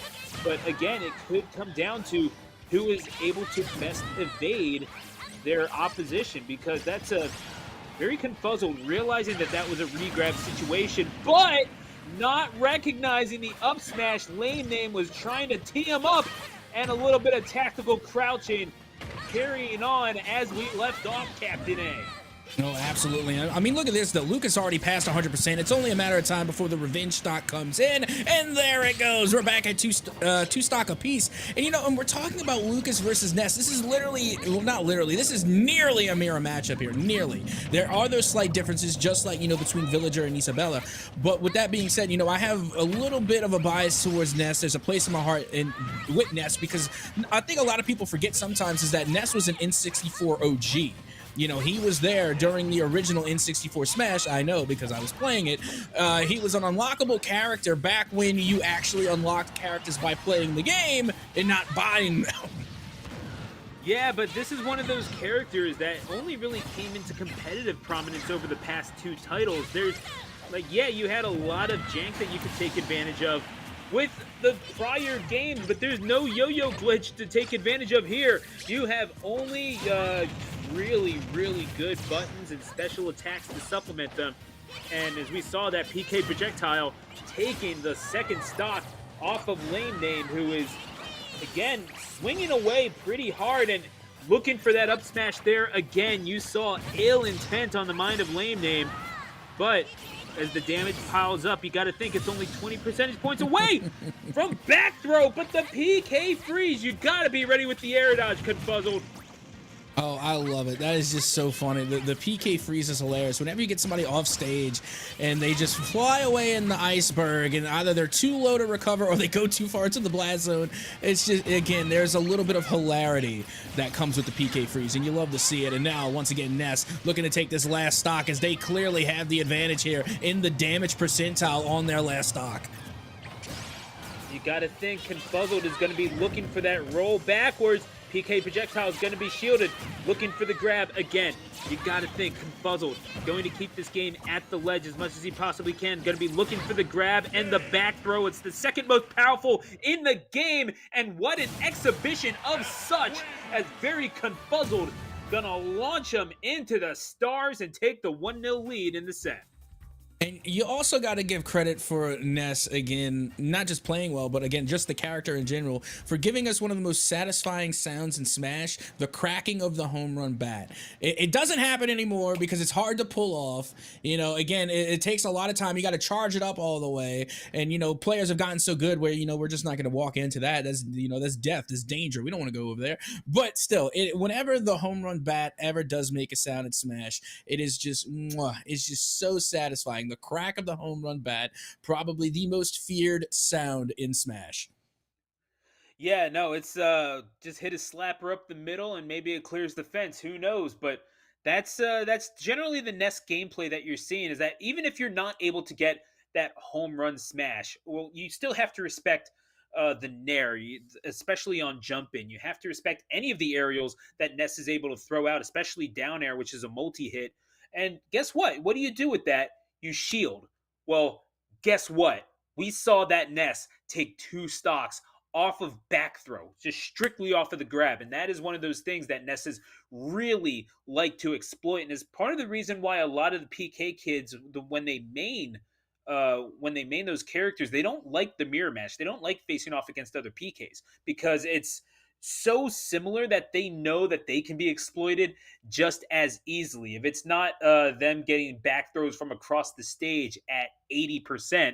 But again, it could come down to who is able to best evade their opposition, because that's a very confuzzled, realizing that that was a regrab situation, but not recognizing the up smash. Lane name was trying to tee him up, and a little bit of tactical crouching carrying on as we left off, Captain A. No, absolutely. I mean, look at this, though. Lucas already passed 100%. It's only a matter of time before the revenge stock comes in, and there it goes. We're back at two stock apiece. And, you know, and we're talking about Lucas versus Ness. This is literally, well, not literally, this is nearly a mirror matchup here, nearly. There are those slight differences, just like, you know, between Villager and Isabella. But with that being said, you know, I have a little bit of a bias towards Ness. There's a place in my heart with Ness, because I think a lot of people forget sometimes is that Ness was an N64 OG. You know, he was there during the original N64 Smash. I know because I was playing it. He was an unlockable character back when you actually unlocked characters by playing the game and not buying them. Yeah, but this is one of those characters that only really came into competitive prominence over the past 2 titles. There's, like, yeah, you had a lot of jank that you could take advantage of with the prior games, but there's no yo-yo glitch to take advantage of here. You have only really, really good buttons and special attacks to supplement them. And as we saw, that PK projectile taking the second stock off of Lame Name, who is, again, swinging away pretty hard and looking for that up smash there. Again, you saw ill intent on the mind of Lame Name, but as the damage piles up, you got to think it's only 20 percentage points away from back throw. But the PK freeze, you got to be ready with the air dodge, confuzzled. Oh, I love it. That is just so funny. The PK freeze is hilarious. Whenever you get somebody off stage and they just fly away in the iceberg, and either they're too low to recover or they go too far into the blast zone, it's just, again, there's a little bit of hilarity that comes with the PK freeze, and you love to see it. And now, once again, Ness looking to take this last stock, as they clearly have the advantage here in the damage percentile on their last stock. You got to think Confuzzled is going to be looking for that roll backwards. PK projectile is going to be shielded, looking for the grab again. You got to think Confuzzled going to keep this game at the ledge as much as he possibly can. Going to be looking for the grab and the back throw. It's the second most powerful in the game, and what an exhibition of such, as very Confuzzled going to launch him into the stars and take the 1-0 lead in the set. And you also got to give credit for Ness again, not just playing well, but again, just the character in general, for giving us one of the most satisfying sounds in Smash, the cracking of the home run bat. It doesn't happen anymore because it's hard to pull off. Again, it takes a lot of time. You got to charge it up all the way. And, players have gotten so good where, we're just not going to walk into that. That's death, that's danger. We don't want to go over there. But still, whenever the home run bat ever does make a sound in Smash, it is just, mwah, it's just so satisfying. The crack of the home run bat, probably the most feared sound in Smash. Yeah, no, it's just hit a slapper up the middle and maybe it clears the fence. Who knows? But that's generally the Nest gameplay that you're seeing is that even if you're not able to get that home run smash, well, you still have to respect the nair, especially on jump in. You have to respect any of the aerials that Ness is able to throw out, especially down air, which is a multi hit. And guess what? What do you do with that? You shield. Well, guess what? We saw that Ness take two stocks off of back throw, just strictly off of the grab. And that is one of those things that Nesses really like to exploit. And is part of the reason why a lot of the PK kids, when they main those characters, they don't like the mirror match. They don't like facing off against other PKs because it's so similar that they know that they can be exploited just as easily. If it's not them getting back throws from across the stage at 80%,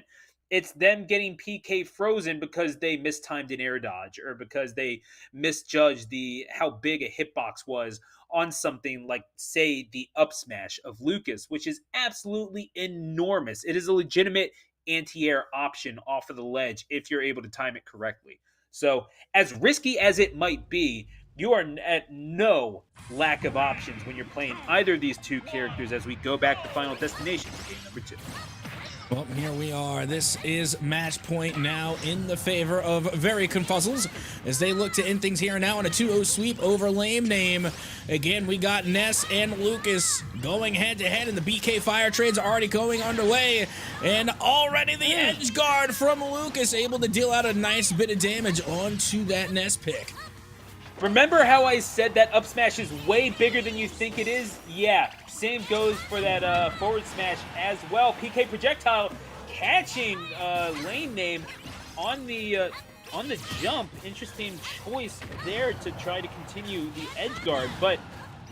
it's them getting PK frozen because they mistimed an air dodge or because they misjudged the how big a hitbox was on something like, say, the up smash of Lucas, which is absolutely enormous. It is a legitimate anti-air option off of the ledge if you're able to time it correctly. So, as risky as it might be, you are at no lack of options when you're playing either of these two characters as we go back to Final Destination for game number 2. Well, here we are. This is match point now in the favor of Very Confuzzles as they look to end things here now in a 2-0 sweep over Lame Name. Again, we got Ness and Lucas going head-to-head, and the BK fire trades are already going underway. And already the edge guard from Lucas able to deal out a nice bit of damage onto that Ness pick. Remember how I said that up smash is way bigger than you think it is? Yeah, same goes for that forward smash as well. PK projectile catching Lane Name on the jump. Interesting choice there to try to continue the edge guard, but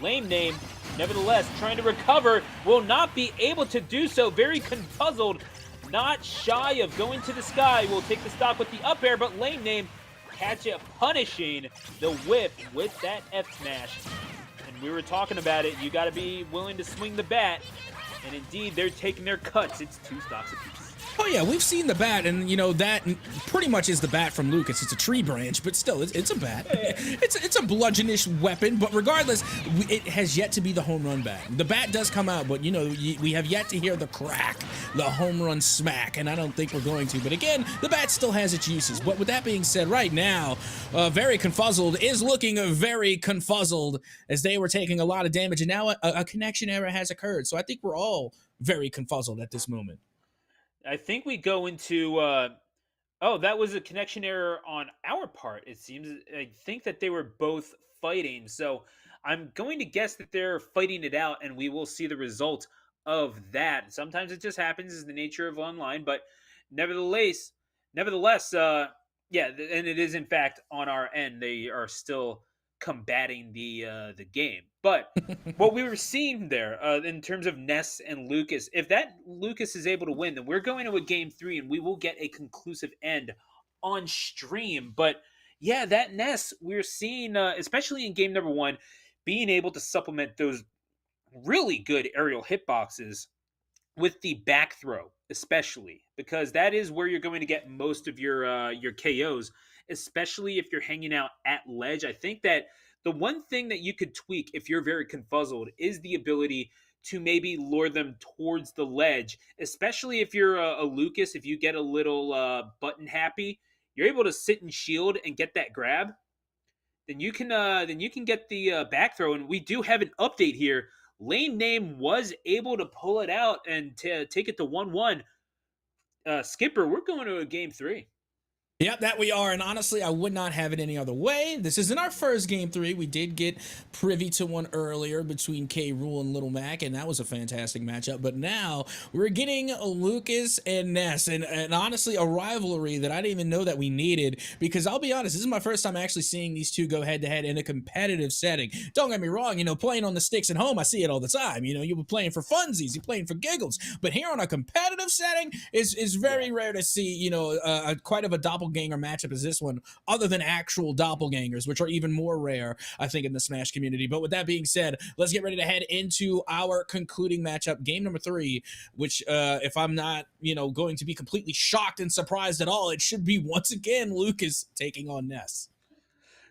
Lame Name, nevertheless, trying to recover, will not be able to do so. Very confuzzled, not shy of going to the sky. Will take the stock with the up air, but Lame Name catch it, punishing the whip with that F smash. And we were talking about it. You got to be willing to swing the bat. And indeed, they're taking their cuts. It's 2 stocks apiece. Oh yeah, we've seen the bat, and that pretty much is the bat from Lucas. It's a tree branch, but still, it's a bat. It's a bludgeonish weapon, but regardless, it has yet to be the home run bat. The bat does come out, but we have yet to hear the crack, the home run smack, and I don't think we're going to. But again, the bat still has its uses. But with that being said, right now, Very Confuzzled is looking very confuzzled as they were taking a lot of damage, and now a connection error has occurred. So I think we're all very confuzzled at this moment. I think we go into that was a connection error on our part. It seems I think that they were both fighting. So I'm going to guess that they're fighting it out and we will see the result of that. Sometimes it just happens, is the nature of online, but nevertheless yeah, and it is in fact on our end. They are still combating the game. But what we were seeing there in terms of Ness and Lucas, if that Lucas is able to win, then we're going to a game 3 and we will get a conclusive end on stream. But yeah, that Ness we're seeing, especially in game number 1, being able to supplement those really good aerial hitboxes with the back throw, especially because that is where you're going to get most of your KOs, especially if you're hanging out at ledge. I think that the one thing that you could tweak if you're very confuzzled is the ability to maybe lure them towards the ledge, especially if you're a Lucas. If you get a little button happy, you're able to sit and shield and get that grab. Then you can get the back throw, and we do have an update here. Lane Name was able to pull it out and to take it to 1-1. Skipper, we're going to a game 3. Yep, that we are. And honestly, I would not have it any other way. This isn't our first game 3. We did get privy to one earlier between K. Rool and Little Mac, and that was a fantastic matchup. But now we're getting Lucas and Ness, and honestly, a rivalry that I didn't even know that we needed, because I'll be honest, this is my first time actually seeing these two go head-to-head in a competitive setting. Don't get me wrong, playing on the sticks at home, I see it all the time. You were playing for funsies, you're playing for giggles. But here on a competitive setting is very rare to see, quite of a doppelganger matchup as this one, other than actual doppelgangers, which are even more rare, I think, in the Smash community. But with that being said, let's get ready to head into our concluding matchup, game number 3, which, if I'm not, going to be completely shocked and surprised at all, it should be once again Lucas taking on Ness.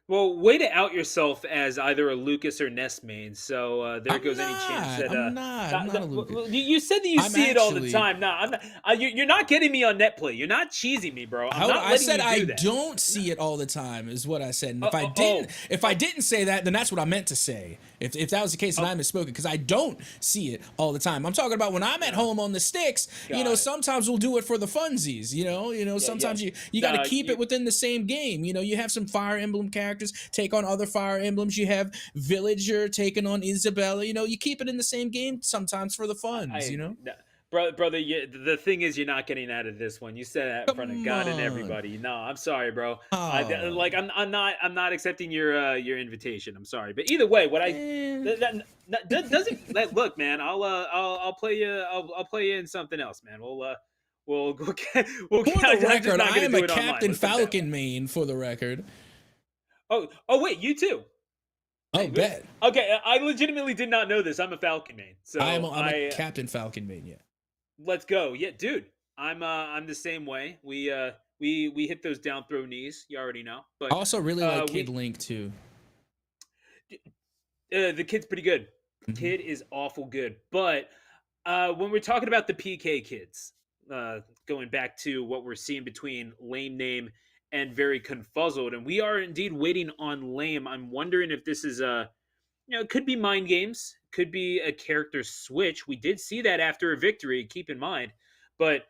Well, way to out yourself as either a Lucas or Ness main. So there goes any chance that I'm not a Lucas. You said that you I'm see it all the actually, time. No, I'm not. You're not getting me on net play. You're not cheesing me, bro. I'm not I letting said you I do that. don't see it all the time, is what I said. And Oh, if I didn't say that, then that's what I meant to say. If that was the case, then I misspoken, because I don't see it all the time. I'm talking about when I'm at home on the sticks. Sometimes we'll do it for the funsies. Sometimes you got to keep it within the same game. You have some Fire Emblem characters take on other Fire Emblems. You have Villager taking on Isabella. You keep it in the same game sometimes for the funs. Brother, the thing is, you're not getting out of this one. You said that in front of God and everybody. No, I'm sorry, bro. Oh. I'm not accepting your invitation. I'm sorry, but either way, what I that doesn't look, man. I'll play you. I'll play you in something else, man. We'll go. For the record, I am a Captain Falcon main. For the record. Oh, wait, you too. Oh, bet. Okay, I legitimately did not know this. I'm a Falcon main, so I'm a Captain Falcon main. Yeah. Let's go. Yeah, dude. I'm the same way. We hit those down throw knees. You already know. But I also really like Kid Link too. The kid's pretty good. Kid is awful good. But when we're talking about the PK kids, going back to what we're seeing between Lame Name and Very Confuzzled, and we are indeed waiting on Lame. I'm wondering if this is it could be mind games, could be a character switch. We did see that after a victory, keep in mind. But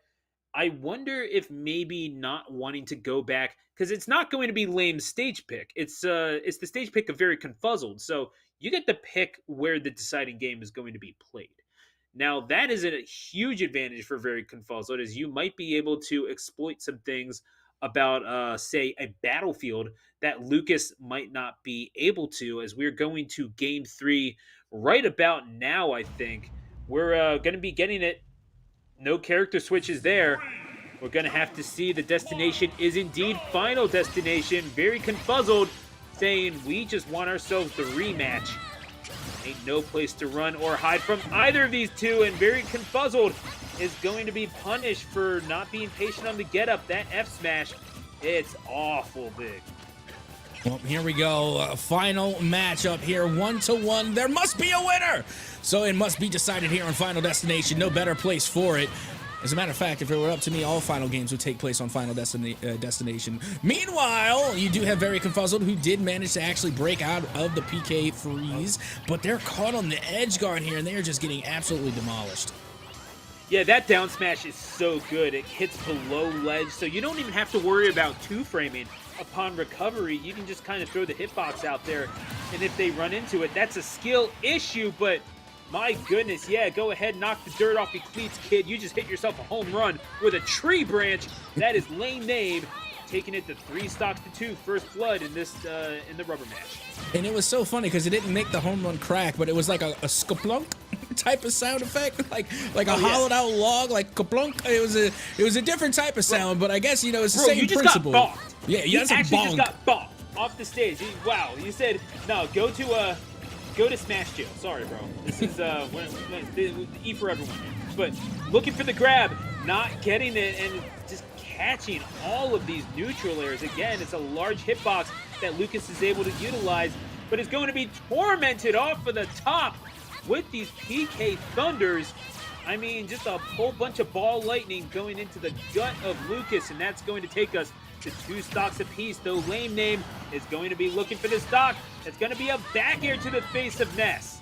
I wonder if maybe not wanting to go back, because it's not going to be Lame's stage pick. It's the stage pick of Very Confuzzled. So you get to pick where the deciding game is going to be played. Now, that is a huge advantage for Very Confuzzled, as you might be able to exploit some things about, say, a battlefield that Lucas might not be able to, as we're going to game 3 right about now, I think. We're going to be getting it. No character switches there. We're going to have to see the destination is indeed Final Destination. Very Confuzzled, saying we just want ourselves the rematch. Ain't no place to run or hide from either of these two, and Very Confuzzled is going to be punished for not being patient on the get up. That F smash, it's awful big. Well, here we go. Final matchup here, 1-1. There must be a winner. So it must be decided here on Final Destination. No better place for it. As a matter of fact, if it were up to me, all final games would take place on Final Destination. Meanwhile, you do have Very Confuzzled, who did manage to actually break out of the PK freeze, but they're caught on the edge guard here, and they are just getting absolutely demolished. Yeah, that down smash is so good. It hits below ledge, so you don't even have to worry about two-framing. Upon recovery, you can just kind of throw the hitbox out there, and if they run into it, that's a skill issue, but my goodness, yeah, go ahead, knock the dirt off your cleats, kid. You just hit yourself a home run with a tree branch. That is Lame Name, taking it to 3 stocks to 2, first blood in this in the rubber match. And it was so funny because it didn't make the home run crack, but it was like a skaplunk type of sound effect, like a hollowed out log, like kaplunk. It was a different type of sound, but I guess it's the same you just principle. Got bonked. Yeah, you that's actually a bonk. Just got bonked off the stage. Wow, you said no. Go to Smash Jail. Sorry, bro. This is the E for everyone. But looking for the grab, not getting it, and just catching all of these neutral airs. Again, it's a large hitbox that Lucas is able to utilize, but is going to be tormented off of the top with these PK Thunders. I mean, just a whole bunch of ball lightning going into the gut of Lucas, and that's going to take us to 2 stocks apiece, though Lame Name is going to be looking for the stock. It's going to be a back air to the face of Ness.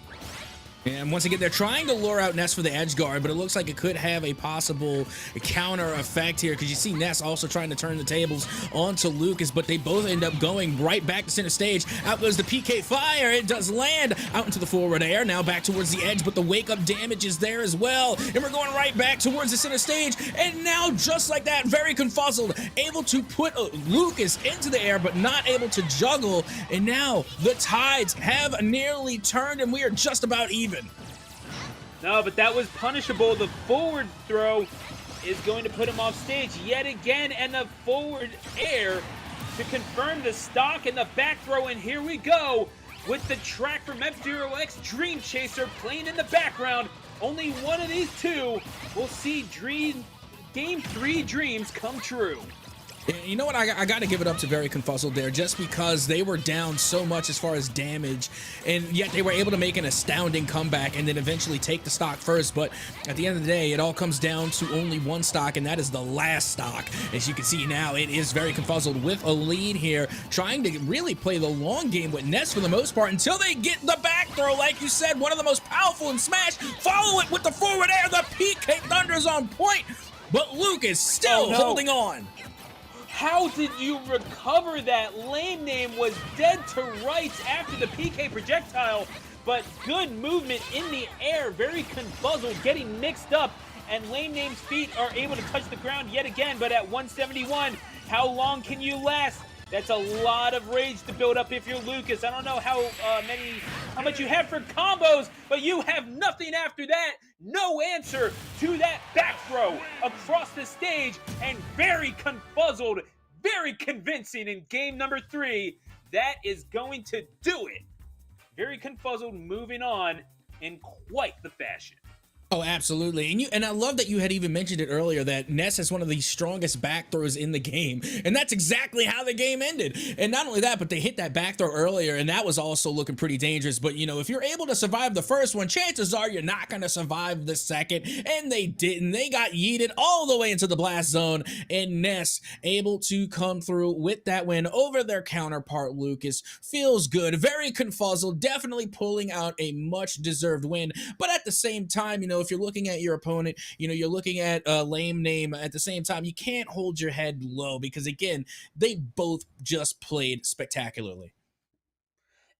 And once again, they're trying to lure out Ness for the edge guard, but it looks like it could have a possible counter effect here because you see Ness also trying to turn the tables onto Lucas, but they both end up going right back to center stage. Out goes the PK fire. It does land out into the forward air. Now back towards the edge, but the wake up damage is there as well. And we're going right back towards the center stage. And now, just like that, very confuzzled, able to put Lucas into the air, but not able to juggle. And now the tides have nearly turned, and we are just about even. No, but that was punishable. The forward throw is going to put him off stage yet again, and the forward air to confirm the stock and the back throw. And here we go with the track from F-Zero X Dream Chaser playing in the background. Only one of these two will see Game 3 dreams come true. You know what? I got to give it up to Very Confuzzled there, just because they were down so much as far as damage, and yet they were able to make an astounding comeback and then eventually take the stock first. But at the end of the day, it all comes down to only one stock, and that is the last stock. As you can see now, it is Very Confuzzled with a lead here, trying to really play the long game with Ness for the most part until they get the back throw, like you said, one of the most powerful in Smash. Follow it with the forward air. The PK Thunder's on point, but Lucas still holding on. How did you recover that? Lame Name was dead to rights after the PK projectile, but good movement in the air. Very Confuzzled getting mixed up, and Lame Name's feet are able to touch the ground yet again, but at 171, how long can you last? That's a lot of rage to build up if you're Lucas. I don't know how much you have for combos, but you have nothing after that. No answer to that back throw across the stage, and Very Confuzzled, very convincing in game number 3. That is going to do it. Very Confuzzled moving on in quite the fashion. Oh, absolutely. And I love that you had even mentioned it earlier that Ness has one of the strongest back throws in the game. And that's exactly how the game ended. And not only that, but they hit that back throw earlier, and that was also looking pretty dangerous. But, you know, if you're able to survive the first one, chances are you're not going to survive the second. And they didn't. They got yeeted all the way into the blast zone. And Ness able to come through with that win over their counterpart, Lucas. Feels good. Very Confuzzled. Definitely pulling out a much-deserved win. But at the same time, you know, if you're looking at your opponent, you know, you're looking at a Lame Name at the same time, you can't hold your head low because, again, they both just played spectacularly.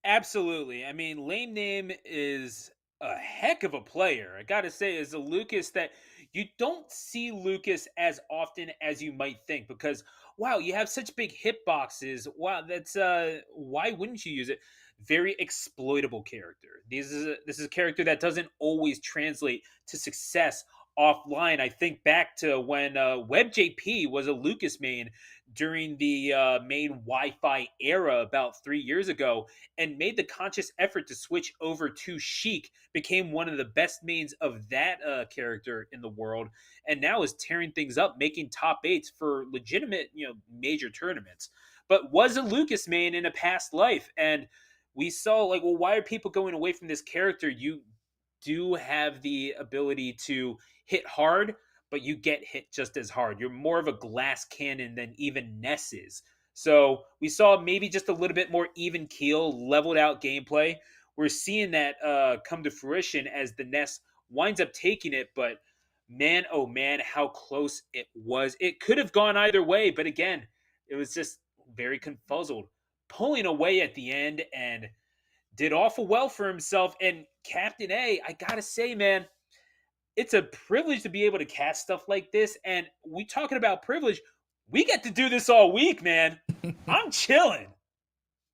Absolutely. I mean, Lame Name is a heck of a player. I got to say, is a Lucas that you don't see Lucas as often as you might think because, wow, you have such big hitboxes. Wow, that's why wouldn't you use it? Very exploitable character. This is a character that doesn't always translate to success offline. I think back to when WebJP was a Lucas main during the main Wi-Fi era about 3 years ago, and made the conscious effort to switch over to Sheik. Became one of the best mains of that character in the world, and now is tearing things up, making top 8s for legitimate, major tournaments. But was a Lucas main in a past life, and we saw like, well, why are people going away from this character? You do have the ability to hit hard, but you get hit just as hard. You're more of a glass cannon than even Ness is. So we saw maybe just a little bit more even keel, leveled out gameplay. We're seeing that come to fruition as the Ness winds up taking it, but man, oh man, how close it was. It could have gone either way, but again, it was just Very Confuzzled, pulling away at the end, and did awful well for himself. And Captain A, I gotta say, man, it's a privilege to be able to catch stuff like this. And we talking about privilege, we get to do this all week, man. I'm chilling.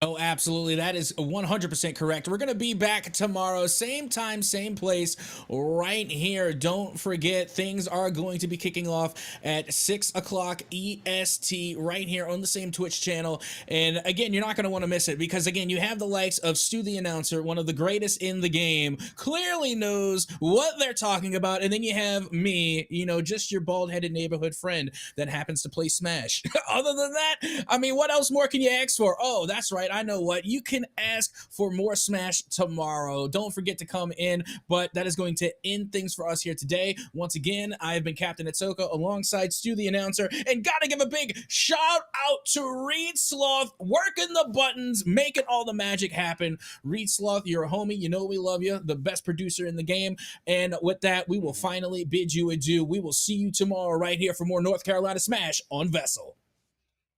Oh, absolutely. That is 100% correct. We're going to be back tomorrow, same time, same place, right here. Don't forget, things are going to be kicking off at 6 o'clock EST right here on the same Twitch channel. And again, you're not going to want to miss it because, again, you have the likes of Stu the Announcer, one of the greatest in the game, clearly knows what they're talking about. And then you have me, just your bald-headed neighborhood friend that happens to play Smash. Other than that, I mean, what else more can you ask for? Oh, that's right. but I know what, you can ask for more Smash tomorrow. Don't forget to come in, but that is going to end things for us here today. Once again, I have been Captain Atsoka alongside Stu the announcer, and gotta give a big shout out to Reed Sloth, working the buttons, making all the magic happen. Reed Sloth, you're a homie. You know we love you, the best producer in the game. And with that, we will finally bid you adieu. We will see you tomorrow right here for more North Carolina Smash on VESL.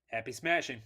Happy smashing.